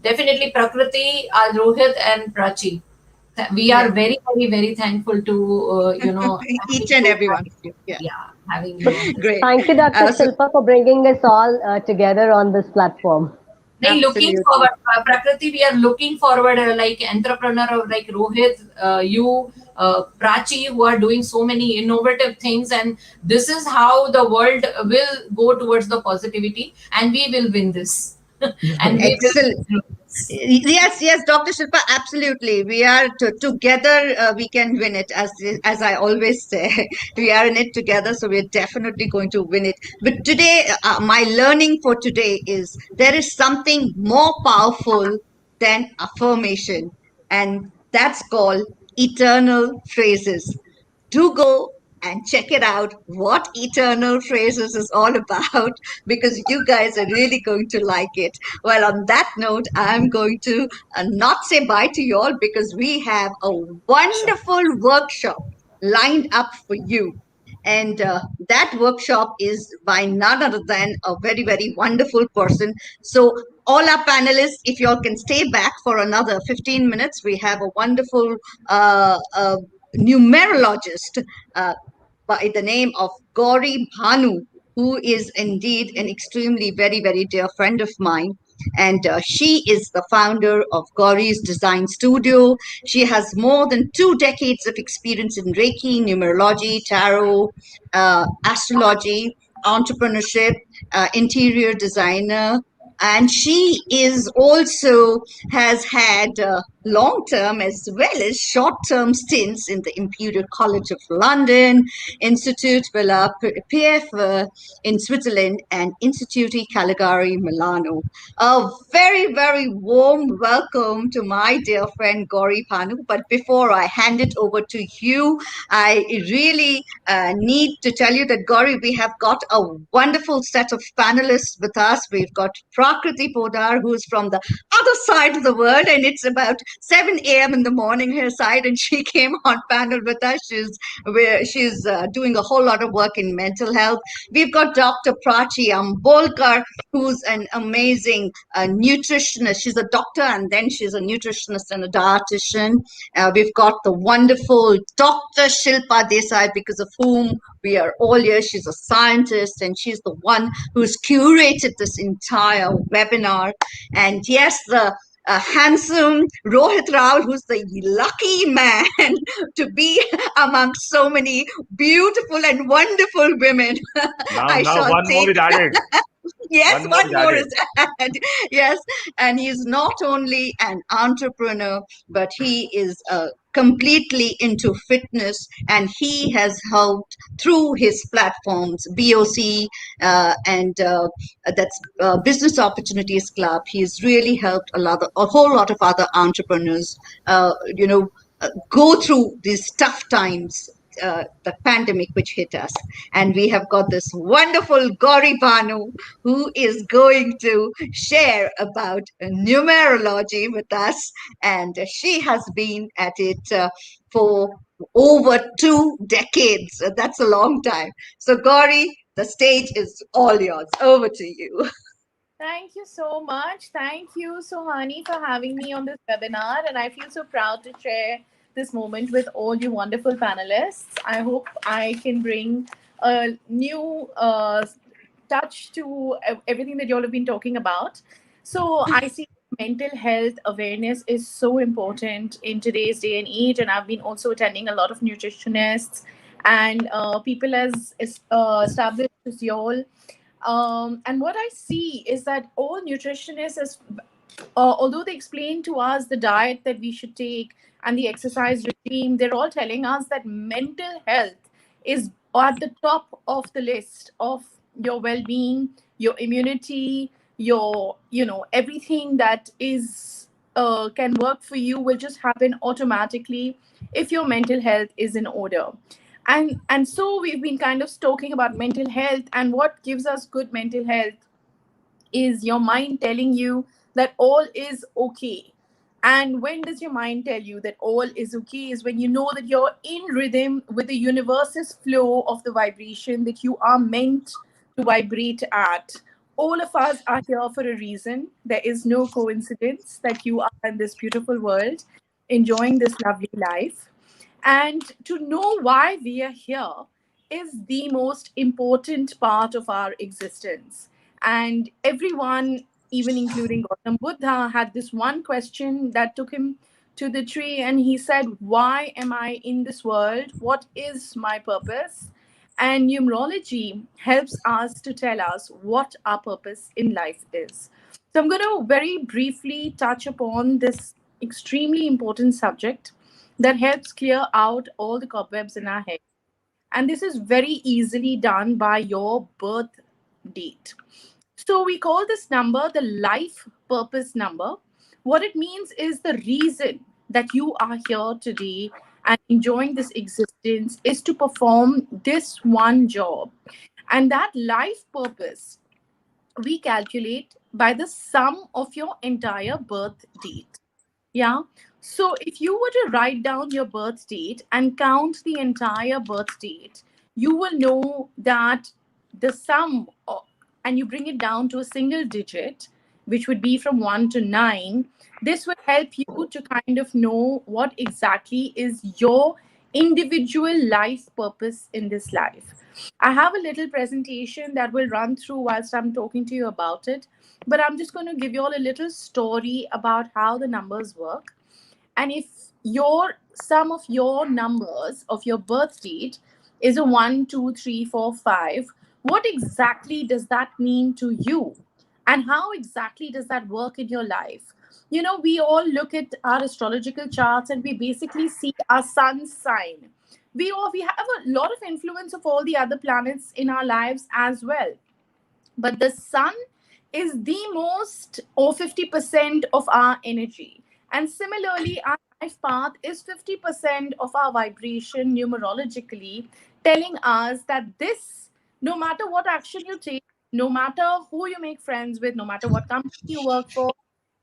Speaker 4: definitely Prakriti, Rohit, and Prachi. We
Speaker 1: Yeah.
Speaker 4: are very, very, very thankful to
Speaker 1: Each
Speaker 4: having
Speaker 1: and
Speaker 4: you,
Speaker 1: every one of you. Yeah.
Speaker 4: yeah, having you on this.
Speaker 1: Great.
Speaker 5: Thank you, Dr.
Speaker 1: So
Speaker 5: Shilpa, for bringing us all together on this platform.
Speaker 4: They looking
Speaker 1: absolutely.
Speaker 4: forward, Prakriti. We are looking forward, like entrepreneur of like Rohit, you, Prachi, who are doing so many innovative things, and this is how the world will go towards the positivity, and we will win this, and we will
Speaker 1: Excellent.
Speaker 4: get through this.
Speaker 1: Yes, Dr. Shilpa, absolutely. We are together. We can win it, as I always say. We are in it together, so we're definitely going to win it. But today, my learning for today is there is something more powerful than affirmation, and that's called eternal phrases. Do go and check it out what Eternal Phrases is all about, because you guys are really going to like it. Well, on that note, I'm going to not say bye to you all, because we have a wonderful workshop lined up for you. And that workshop is by none other than a very, very wonderful person. So, all our panelists, if you all can stay back for another 15 minutes, we have a wonderful numerologist uh, by the name of Gauri Bhanu, who is indeed an extremely very, very dear friend of mine. And she is the founder of Gauri's Design Studio. She has more than 2 decades of experience in Reiki, numerology, tarot, astrology, entrepreneurship, interior designer. And she is also has had long term as well as short term stints in the Imperial College of London, Institute Villa PF in Switzerland, and Instituti Caligari Milano. A very, very warm welcome to my dear friend Gauri Panu. But before I hand it over to you, I really need to tell you that, Gauri, we have got a wonderful set of panelists with us. We've got Prakriti Podar, who's from the other side of the world, and it's about 7 a.m. in the morning her side, and she came on panel with us. She's doing a whole lot of work in mental health. We've got Dr. Prachi Ambolkar, who's an amazing nutritionist. She's a doctor, and then she's a nutritionist and a dietitian. We've got the wonderful Dr. Shilpa Desai, because of whom we are all here. She's a scientist, and she's the one who's curated this entire webinar. And yes, the handsome Rohit Rao, who's the lucky man to be among so many beautiful and wonderful women.
Speaker 3: Now,
Speaker 1: I
Speaker 3: now
Speaker 1: shall
Speaker 3: one more
Speaker 1: take.
Speaker 3: is added.
Speaker 1: Yes,
Speaker 3: One more
Speaker 1: one
Speaker 3: is
Speaker 1: more
Speaker 3: added.
Speaker 1: is added. Yes, and he's not only an entrepreneur, but he is completely into fitness, and he has helped through his platforms, BOC, and that's Business Opportunities Club. He's really helped a whole lot of other entrepreneurs, go through these tough times. The pandemic which hit us, and we have got this wonderful Gauri Banu, who is going to share about numerology with us. And she has been at it for over 2 decades. That's a long time. So, Gauri, the stage is all yours. Over to you.
Speaker 6: Thank you so much. Thank you, Sohani, for having me on this webinar. And I feel so proud to share this moment with all you wonderful panelists. I hope I can bring a new touch to everything that you all have been talking about. So I see mental health awareness is so important in today's day and age. And I've been also attending a lot of nutritionists and people as established as you all, and what I see is that all nutritionists, although they explain to us the diet that we should take and the exercise regime, they're all telling us that mental health is at the top of the list of your well-being, your immunity, your, everything that is can work for you will just happen automatically if your mental health is in order. And so we've been kind of talking about mental health, and what gives us good mental health is your mind telling you that all is okay. And when does your mind tell you that all is okay? Is when you know that you're in rhythm with the universe's flow of the vibration that you are meant to vibrate at. All of us are here for a reason. There is no coincidence that you are in this beautiful world, enjoying this lovely life. And to know why we are here is the most important part of our existence. And everyone, even including Gautam Buddha, had this one question that took him to the tree. And he said, why am I in this world? What is my purpose? And numerology helps us to tell us what our purpose in life is. So I'm going to very briefly touch upon this extremely important subject that helps clear out all the cobwebs in our head. And this is very easily done by your birth date. So we call this number the life purpose number. What it means is the reason that you are here today and enjoying this existence is to perform this one job. And that life purpose we calculate by the sum of your entire birth date. Yeah. So if you were to write down your birth date and count the entire birth date, you will know that the sum, and you bring it down to a single digit, which would be from 1 to 9. This will help you to kind of know what exactly is your individual life purpose in this life. I have a little presentation that will run through whilst I'm talking to you about it, but I'm just going to give you all a little story about how the numbers work. And if your sum of your numbers of your birth date is a 1, 2, 3, 4, 5, what exactly does that mean to you? And how exactly does that work in your life? You know, we all look at our astrological charts and we basically see our sun's sign. We have a lot of influence of all the other planets in our lives as well, but the sun is the most, or 50% of our energy. And similarly, our life path is 50% of our vibration numerologically, telling us that this, no matter what action you take, no matter who you make friends with, no matter what company you work for,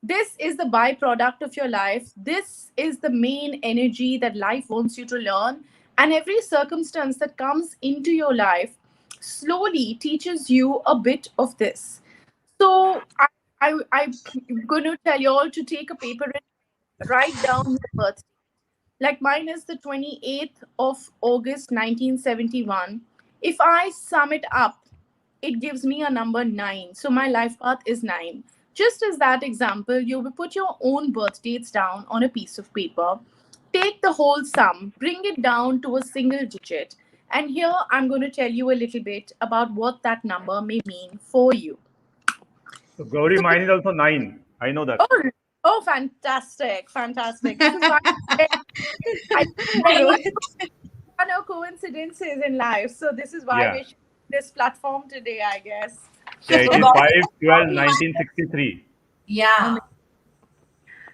Speaker 6: this is the byproduct of your life. This is the main energy that life wants you to learn. And every circumstance that comes into your life slowly teaches you a bit of this. So I'm going to tell you all to take a paper and write down your birth. Like mine is the 28th of August 1971. If I sum it up, it gives me a number 9. So my life path is 9. Just as that example, you will put your own birth dates down on a piece of paper. Take the whole sum, bring it down to a single digit. And here I'm going to tell you a little bit about what that number may mean for you.
Speaker 3: So Gauri,
Speaker 6: So,
Speaker 3: mine is also 9. I know that.
Speaker 6: oh, oh, fantastic, fantastic. This is why I there are no coincidences in life. So this is why
Speaker 3: Yeah.
Speaker 6: we're sharing this platform today, I guess.
Speaker 3: Yeah, it
Speaker 4: So
Speaker 3: is
Speaker 6: So
Speaker 4: Gauri,
Speaker 3: 5/12/1963.
Speaker 4: yeah.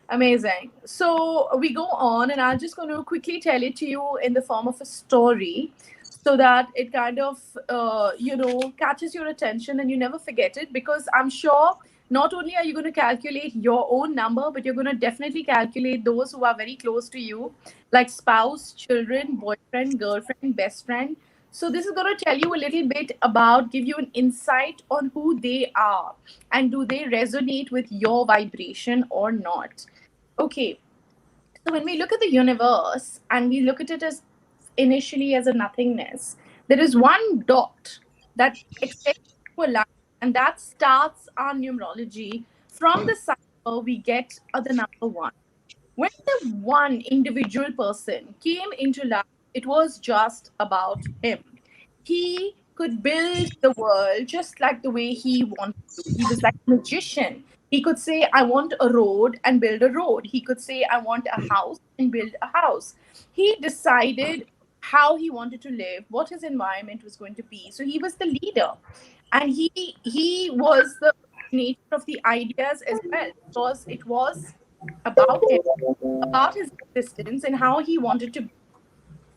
Speaker 6: amazing. So we go on, and I'm just going to quickly tell it to you in the form of a story so that it kind of, catches your attention and you never forget it. Because I'm sure not only are you going to calculate your own number, but you're going to definitely calculate those who are very close to you, like spouse, children, boyfriend, girlfriend, best friend. So this is going to tell you a little bit about, give you an insight on who they are and do they resonate with your vibration or not. Okay, so when we look at the universe and we look at it as initially as a nothingness, there is one dot that extends to a line, and that starts our numerology. From the cipher, we get the number 1. When the one individual person came into life, it was just about him. He could build the world just like the way he wanted to. He was like a magician. He could say, I want a road and build a road. He could say, I want a house and build a house. He decided how he wanted to live, what his environment was going to be. So he was the leader. And he was the nature of the ideas as well, because it was about him, about his existence and how he wanted to be.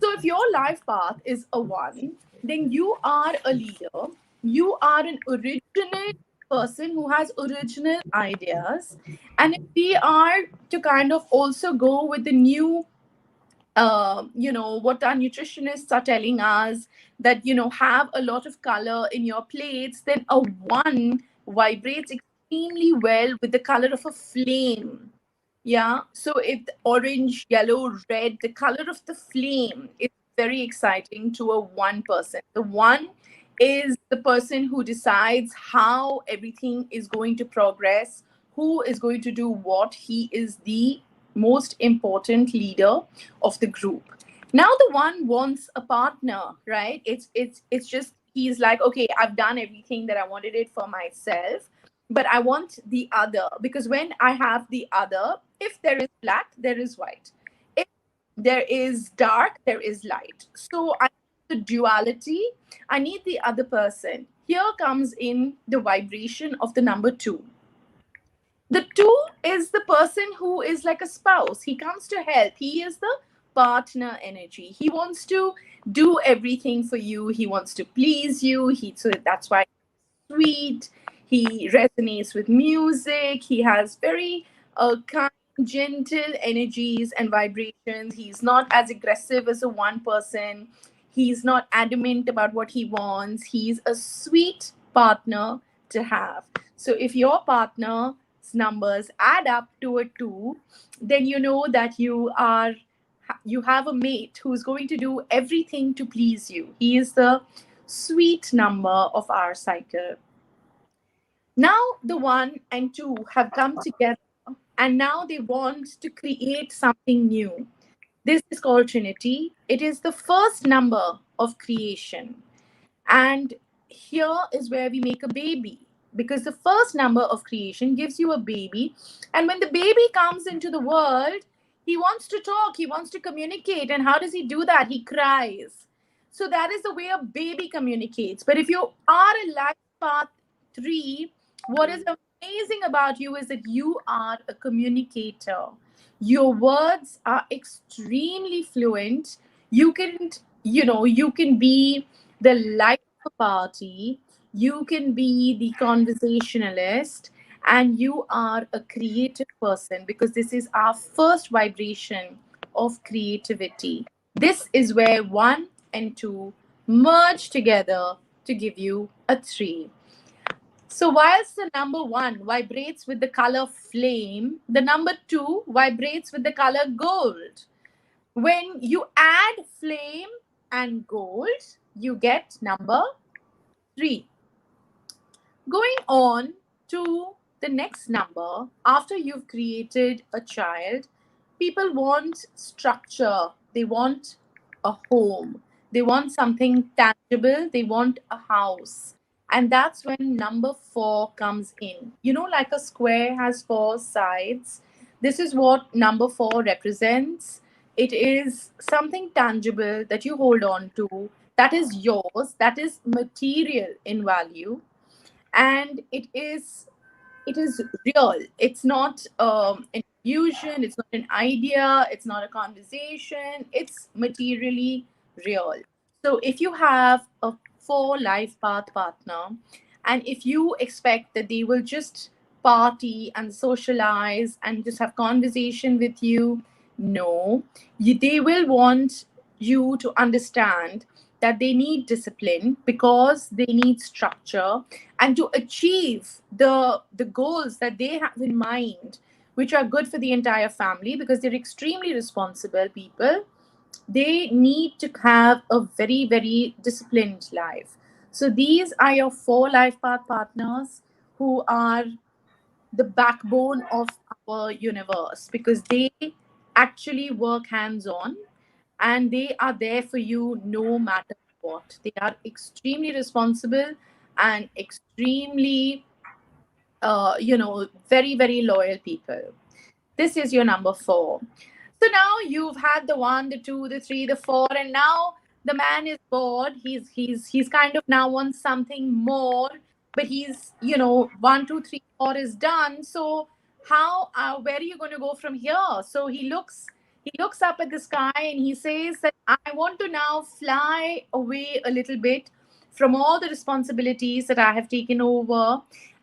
Speaker 6: So if your life path is a 1, then you are a leader. You are an original person who has original ideas. And if we are to kind of also go with the new, what our nutritionists are telling us, that, have a lot of color in your plates, then a 1 vibrates extremely well with the color of a flame. Yeah. So if orange, yellow, red, the color of the flame is very exciting to a 1 person. The 1 is the person who decides how everything is going to progress, who is going to do what. He is the most important leader of the group. Now the 1 wants a partner, right? It's just, he's like, okay, I've done everything that I wanted it for myself, but I want the other, because when I have the other, if there is black, there is white. If there is dark, there is light. So I need the duality. I need the other person. Here comes in the vibration of the number 2. The 2 is the person who is like a spouse. He comes to help. He is the partner energy. He wants to do everything for you. He wants to please you. So that's why he's sweet. He resonates with music. He has very kind, gentle energies and vibrations. He's not as aggressive as a one person. He's not adamant about what he wants. He's a sweet partner to have. So if your partner's numbers add up to a 2, then you know that you have a mate who's going to do everything to please you. He is the sweet number of our cycle. Now the 1 and 2 have come together, and now they want to create something new. This is called Trinity. It is the first number of creation. And here is where we make a baby, because the first number of creation gives you a baby. And when the baby comes into the world, he wants to talk, he wants to communicate. And how does he do that? He cries. So that is the way a baby communicates. But if you are a life path 3, what is amazing about you is that you are a communicator. Your words are extremely fluent. You can be the life of a party, you can be the conversationalist, and you are a creative person, because this is our first vibration of creativity. This is where 1 and 2 merge together to give you a 3. So, whilst the number 1 vibrates with the color flame, the number 2 vibrates with the color gold. When you add flame and gold, you get number 3. Going on to the next number, after you've created a child, people want structure, they want a home, they want something tangible, they want a house. And that's when number 4 comes in. Like a square has 4 sides. This is what number 4 represents. It is something tangible that you hold on to, that is yours, that is material in value, and it is real. It's not an illusion, it's not an idea, it's not a conversation, it's materially real. So if you have a 4 life path partner, and if you expect that they will just party and socialize and just have conversation with you, no. They will want you to understand that they need discipline, because they need structure, and to achieve the goals that they have in mind, which are good for the entire family, because they're extremely responsible people. They need to have a very, very disciplined life. So these are your 4 life path partners, who are the backbone of our universe, because they actually work hands on, and they are there for you no matter what. They are extremely responsible and extremely, very, very loyal people. This is your number 4. So now you've had the 1, the 2, the 3, the 4, and now the man is bored. He's kind of now wants something more, but he's 1, 2, 3, 4 is done. So how where are you going to go from here? So he looks up at the sky and he says that I want to now fly away a little bit from all the responsibilities that I have taken over.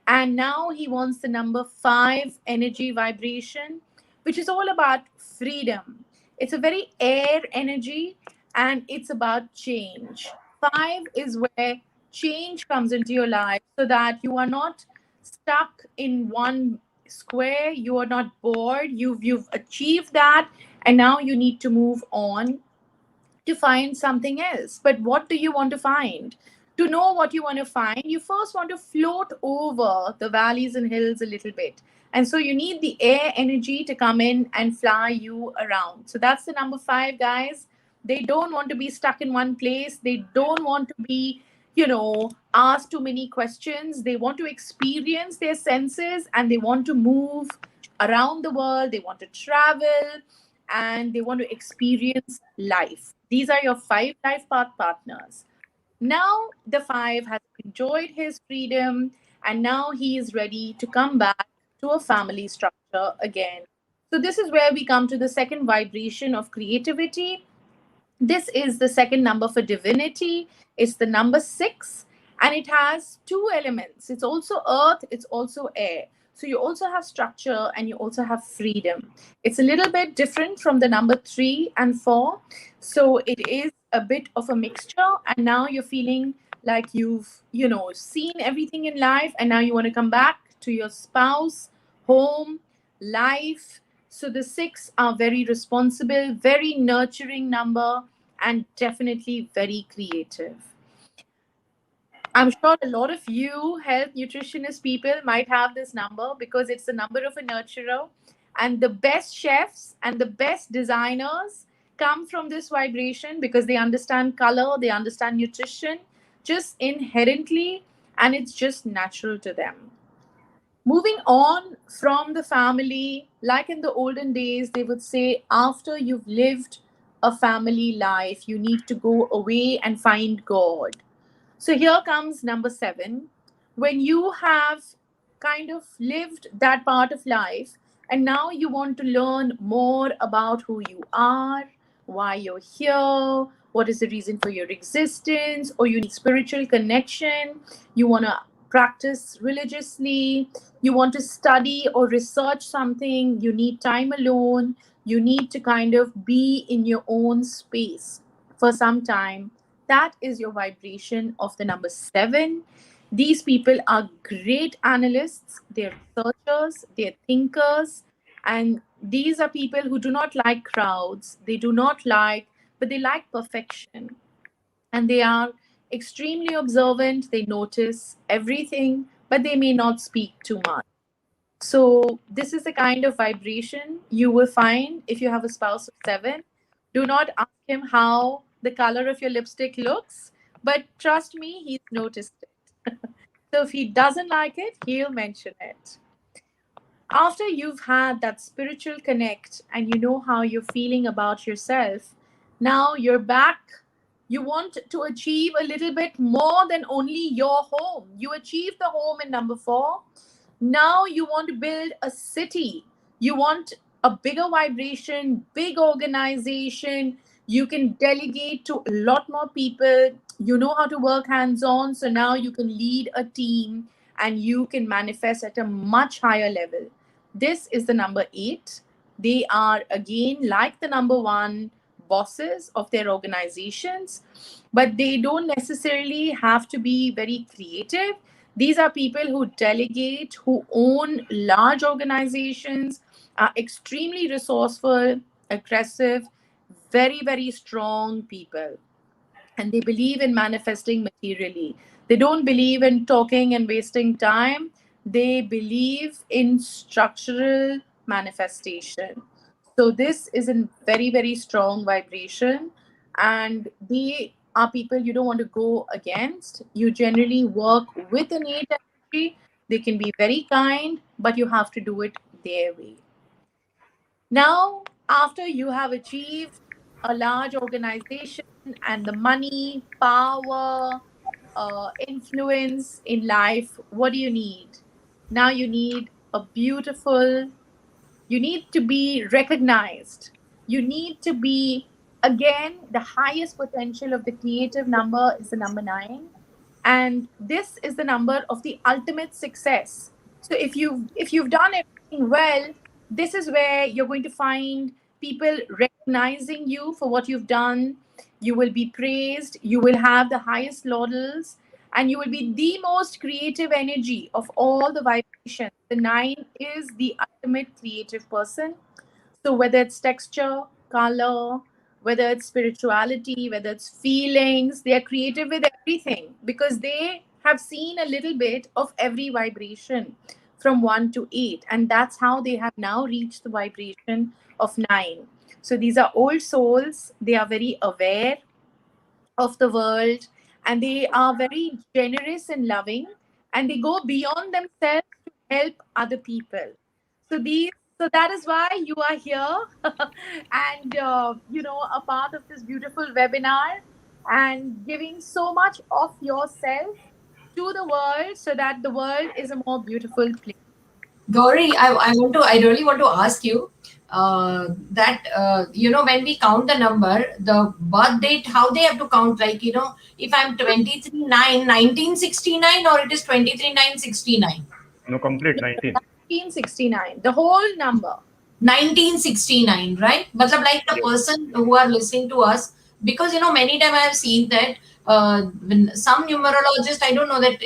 Speaker 6: And now he wants the number 5 energy vibration, which is all about freedom. It's a very air energy, and it's about change. 5 is where change comes into your life, so that you are not stuck in one square, you are not bored, you've achieved that, and now you need to move on to find something else. But what do you want to find? To know what you want to find, you first want to float over the valleys and hills a little bit. And so you need the air energy to come in and fly you around. So that's the number 5, guys. They don't want to be stuck in one place. They don't want to be, asked too many questions. They want to experience their senses, and they want to move around the world. They want to travel, and they want to experience life. These are your 5 life path partners. Now the 5 has enjoyed his freedom, and now he is ready to come back to a family structure again. So, this is where we come to the second vibration of creativity. This is the second number for divinity. It's the number 6, and it has two elements. It's also earth, it's also air. So you also have structure and you also have freedom. It's a little bit different from the number 3 and 4. So it is a bit of a mixture, and now you're feeling like you've, seen everything in life, and now you want to come back to your spouse, home, life. So the 6 are very responsible, very nurturing number, and definitely very creative. I'm sure a lot of you health nutritionist people might have this number because it's the number of a nurturer. And the best chefs and the best designers come from this vibration because they understand color, they understand nutrition just inherently, and it's just natural to them. Moving on from the family, like in the olden days, they would say after you've lived a family life, you need to go away and find God. So here comes number 7. When you have kind of lived that part of life and now you want to learn more about who you are, why you're here, what is the reason for your existence, or you need spiritual connection, you want to practice religiously, you want to study or research something, you need time alone, you need to kind of be in your own space for some time. That is your vibration of the number 7. These people are great analysts, they're researchers, they're thinkers, and these are people who do not like crowds, they do not like, but they like perfection. And they are extremely observant, they notice everything, but they may not speak too much. So, this is the kind of vibration you will find if you have a spouse of 7. Do not ask him how the color of your lipstick looks, but trust me, he's noticed it. So, if he doesn't like it, he'll mention it. After you've had that spiritual connect and you know how you're feeling about yourself, now you're back. You want to achieve a little bit more than only your home. You achieved the home in number 4. Now you want to build a city. You want a bigger vibration, big organization. You can delegate to a lot more people. You know how to work hands on. So now you can lead a team and you can manifest at a much higher level. This is the number 8. They are again like the number 1, bosses of their organizations, but they don't necessarily have to be very creative. These are people who delegate, who own large organizations, are extremely resourceful, aggressive, very, very strong people. And they believe in manifesting materially. They don't believe in talking and wasting time. They believe in structural manifestation. So this is a very, very strong vibration. And they are people you don't want to go against. You generally work with innate energy. They can be very kind, but you have to do it their way. Now, after you have achieved a large organization and the money, power, influence in life, what do you need? Now you need a beautiful, you need to be recognized. You need to be, again, the highest potential of the creative number is the number 9. And this is the number of the ultimate success. So if you've done everything well, this is where you're going to find people recognizing you for what you've done. You will be praised, you will have the highest laurels, and you will be the most creative energy of all the vibrations. The 9 is the ultimate creative person. So whether it's texture, color, whether it's spirituality, whether it's feelings, they are creative with everything because they have seen a little bit of every vibration from 1 to 8. And that's how they have now reached the vibration of 9. So these are old souls. They are very aware of the world, and they are very generous and loving, and they go beyond themselves to help other people. So that is why you are here and a part of this beautiful webinar and giving so much of yourself to the world so that the world is a more beautiful place.
Speaker 4: Gauri, I really want to ask you, when we count the number, the birth date, how they have to count, like, if I'm 23/9/1969, or it is 23/9/69.
Speaker 3: No, complete 19.
Speaker 6: 1969, the whole number.
Speaker 4: 1969, right? But like the
Speaker 3: Yes.
Speaker 4: person who are listening to us, because many times I have seen that when some numerologists, I don't know that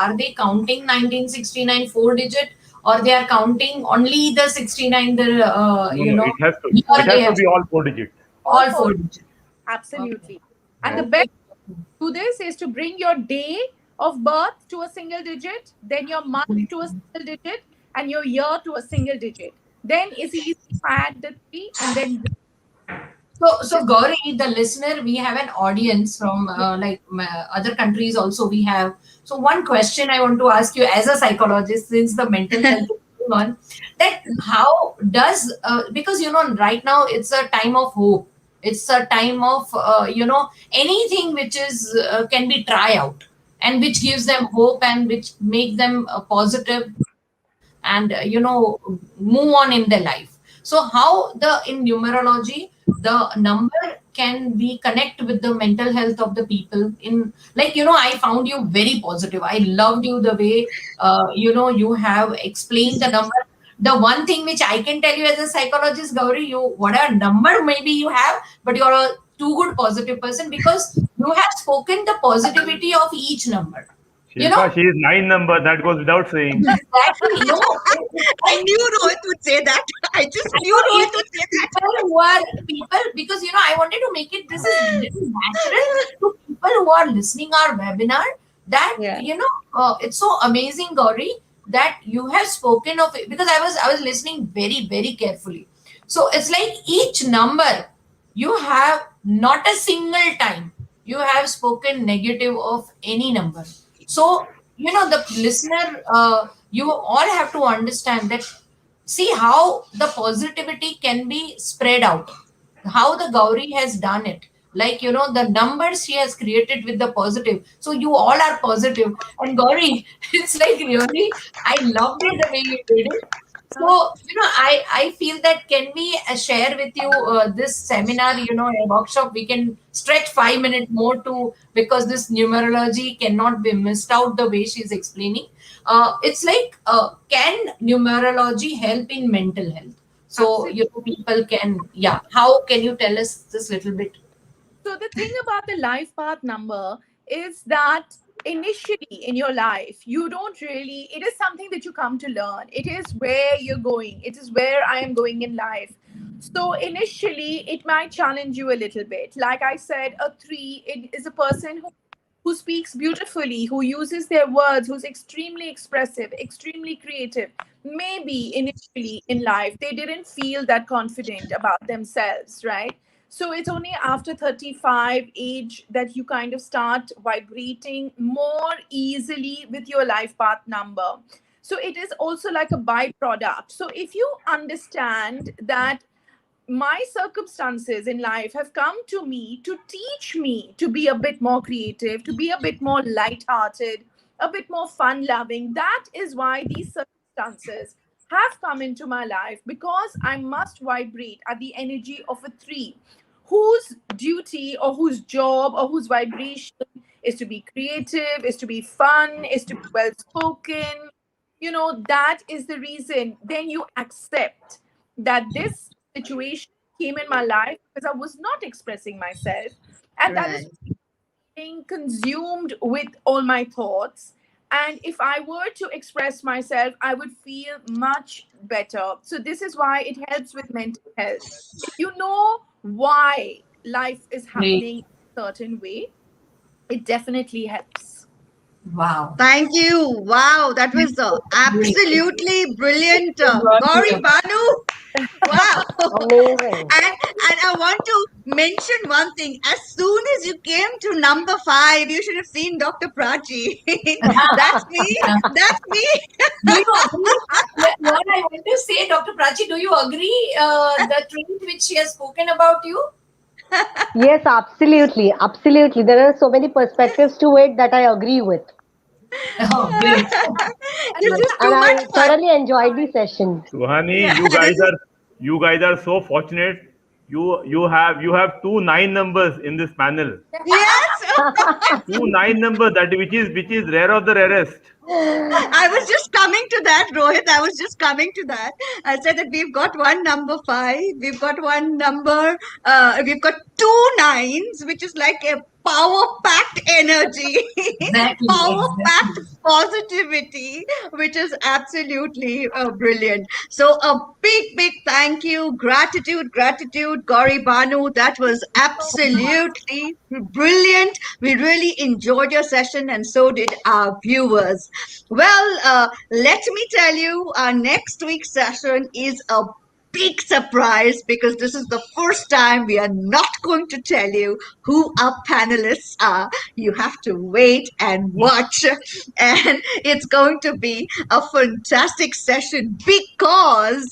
Speaker 4: are they counting 1969 four digit, or they are counting only the 69, the
Speaker 3: No, no, it has to.
Speaker 4: year
Speaker 3: It
Speaker 4: they
Speaker 3: has to
Speaker 4: have
Speaker 3: be all 4 digits.
Speaker 6: All
Speaker 4: all
Speaker 6: four.
Speaker 4: four digit.
Speaker 6: Absolutely. And the
Speaker 3: Yes.
Speaker 6: best
Speaker 4: Okay.
Speaker 6: to this is to bring your day of birth to a single digit, then your month to a single digit, and your year to a single digit. Then it's easy to add the three and then
Speaker 4: So Gauri, the listener, we have an audience from other countries also we have. So one question I want to ask you as a psychologist, since the mental health is going on, that how does, because right now it's a time of hope. It's a time of anything which is can be try out, and which gives them hope, and which make them positive, and move on in their life. So how the in numerology the number can be connect with the mental health of the people, in like, I found you very positive. I loved you the way you have explained the number. The one thing which I can tell you as a psychologist, Gauri, you whatever number maybe you have, but you're a too good positive person, because you have spoken the positivity of each number, you know
Speaker 3: Shilpa, she is 9 number. That goes without saying.
Speaker 4: exactly. It's
Speaker 1: I
Speaker 4: like,
Speaker 1: knew Rohit would say that. I just
Speaker 4: I
Speaker 1: knew
Speaker 4: know
Speaker 1: Rohit
Speaker 4: even
Speaker 1: would say that.
Speaker 4: people, because I wanted to make it, this is little natural to people who are listening our webinar, that
Speaker 1: Yeah.
Speaker 4: it's so amazing, Gauri, that you have spoken of it, because I was listening very, very carefully. So it's like each number, you have not a single time you have spoken negative of any number. So the listener, you all have to understand that, see how the positivity can be spread out, how the Gauri has done it, like the numbers she has created with the positive, so you all are positive. And Gauri, it's like, really, I loved it the way you did it. So I feel that, can we share with you this seminar, a workshop, we can stretch 5 minutes more to, because this numerology cannot be missed out the way she's explaining. It's like, can numerology help in mental health? So
Speaker 6: absolutely.
Speaker 4: people can, yeah, how can you tell us this little bit?
Speaker 6: So the thing about the life path number is that initially in your life, you don't really, it is something that you come to learn. It is where you're going. It is where I am going in life. So initially, it might challenge you a little bit. Like I said, a three it is a person who speaks beautifully, who uses their words, who's extremely expressive, extremely creative. Maybe initially in life, they didn't feel that confident about themselves, right? So it's only after 35 age that you kind of start vibrating more easily with your life path number. So it is also like a byproduct. So if you understand that my circumstances in life have come to me to teach me to be a bit more creative, to be a bit more light-hearted, a bit more fun-loving. That is why these circumstances have come into my life, because I must vibrate at the energy of a three, whose duty or whose job or whose vibration is to be creative, is to be fun, is to be well spoken. That is the reason. Then you accept that this situation came in my life because I was not expressing myself, and that is
Speaker 1: Right.
Speaker 6: being consumed with all my thoughts. And if I were to express myself, I would feel much better. So this is why it helps with mental health. If you know why life is
Speaker 4: Great.
Speaker 6: happening a certain way, it definitely helps.
Speaker 4: Wow.
Speaker 1: Thank you. Wow, that was
Speaker 4: Great.
Speaker 1: absolutely brilliant, Gauri
Speaker 4: Gauri.
Speaker 1: Banu. Wow.
Speaker 5: Amazing.
Speaker 1: And I want to mention one thing. As soon as you came to number 5, you should have seen Dr. Prachi. That's me. That's me.
Speaker 4: Do you agree? What I want to say, Dr. Prachi, do you agree the trait which she has spoken about you?
Speaker 5: Yes, absolutely. Absolutely. There are so many perspectives to it that I agree with.
Speaker 4: Oh, great.
Speaker 6: And
Speaker 1: This
Speaker 6: but
Speaker 1: is
Speaker 3: Yes.
Speaker 1: too
Speaker 5: And
Speaker 1: much
Speaker 5: I
Speaker 1: fun.
Speaker 5: thoroughly enjoyed the session.
Speaker 3: Suhani,
Speaker 1: Yeah,
Speaker 3: you
Speaker 1: this
Speaker 3: guys
Speaker 1: is
Speaker 3: are You guys are so fortunate. You have two nine numbers in this panel.
Speaker 1: Yes.
Speaker 3: Two nine numbers, that which is rare of the rarest.
Speaker 1: I was just coming to that, Rohit. I was just coming to that. I said that we've got one number 5, we've got one number, we've got 2 9s, which is like a power packed energy,
Speaker 4: Exactly,
Speaker 1: power packed
Speaker 4: exactly.
Speaker 1: positivity, which is absolutely brilliant. So, a big thank you, gratitude, Gauri Banu. That was absolutely brilliant. We really enjoyed your session, and so did our viewers. Well, let me tell you, our next week's session is a big surprise because this is the first time we are not going to tell you who our panelists are. You have to wait and watch, and it's going to be a fantastic session because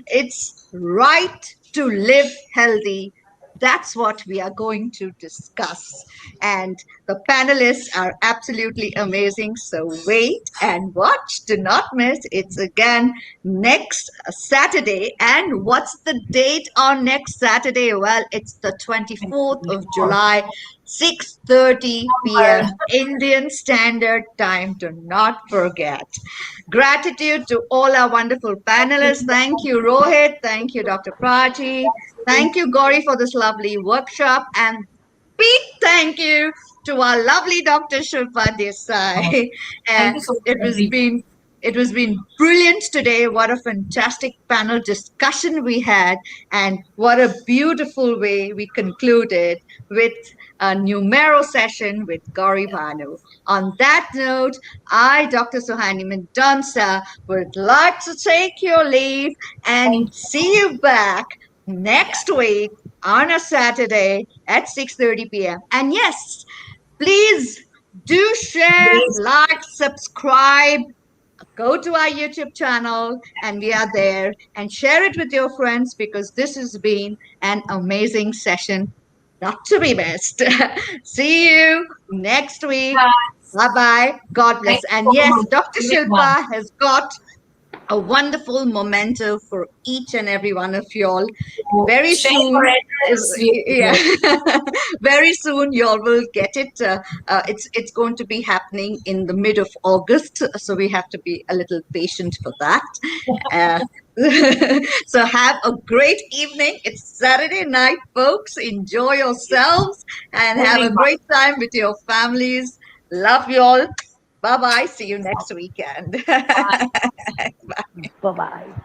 Speaker 1: it's right to live healthy. That's what we are going to discuss. And the panelists are absolutely amazing. So wait and watch. Do not miss. It's again next Saturday. And what's the date on next Saturday? Well, it's the 24th of July, 6:30 p.m. Indian Standard Time. Do not forget. Gratitude to all our wonderful panelists. Thank you, Rohit. Thank you, Dr. Prachi. Thank you, Gauri, for this lovely workshop. And big thank you to our lovely Dr. Shilpa
Speaker 4: Oh,
Speaker 1: Desai. Uh,
Speaker 4: thank you so
Speaker 1: it
Speaker 4: much,
Speaker 1: was
Speaker 4: everyone.
Speaker 1: been it was been brilliant today. What a fantastic panel discussion we had, and what a beautiful way we concluded with a numero session with Gauri Bhanu. On that note, I, Dr. Suhani Mendonca, would like to take your leave and
Speaker 4: Thank you.
Speaker 1: see you back
Speaker 4: Yeah.
Speaker 1: next week on a Saturday at 6:30 p.m. And yes, please do share,
Speaker 4: Please,
Speaker 1: like, subscribe, go to our YouTube channel, and we are there, and share it with your friends because this has been an amazing session. Not to be missed. See you next week. Bye bye. God bless.
Speaker 4: thank you
Speaker 1: And
Speaker 4: so
Speaker 1: yes,
Speaker 4: much,
Speaker 1: Dr.
Speaker 4: everyone.
Speaker 1: Shilpa has got a wonderful memento for each and every one of you all.
Speaker 4: So
Speaker 1: Very
Speaker 4: share your
Speaker 1: soon,
Speaker 4: address.
Speaker 1: yeah, very soon you all will get it. It's going to be happening in the mid of August, so we have to be a little patient for that. Uh, so have a great evening. It's Saturday night, folks. Enjoy yourselves and have a
Speaker 4: Everyone.
Speaker 1: great time with your families. Love you all. Bye bye. See you next weekend.
Speaker 4: Bye.
Speaker 5: Bye bye.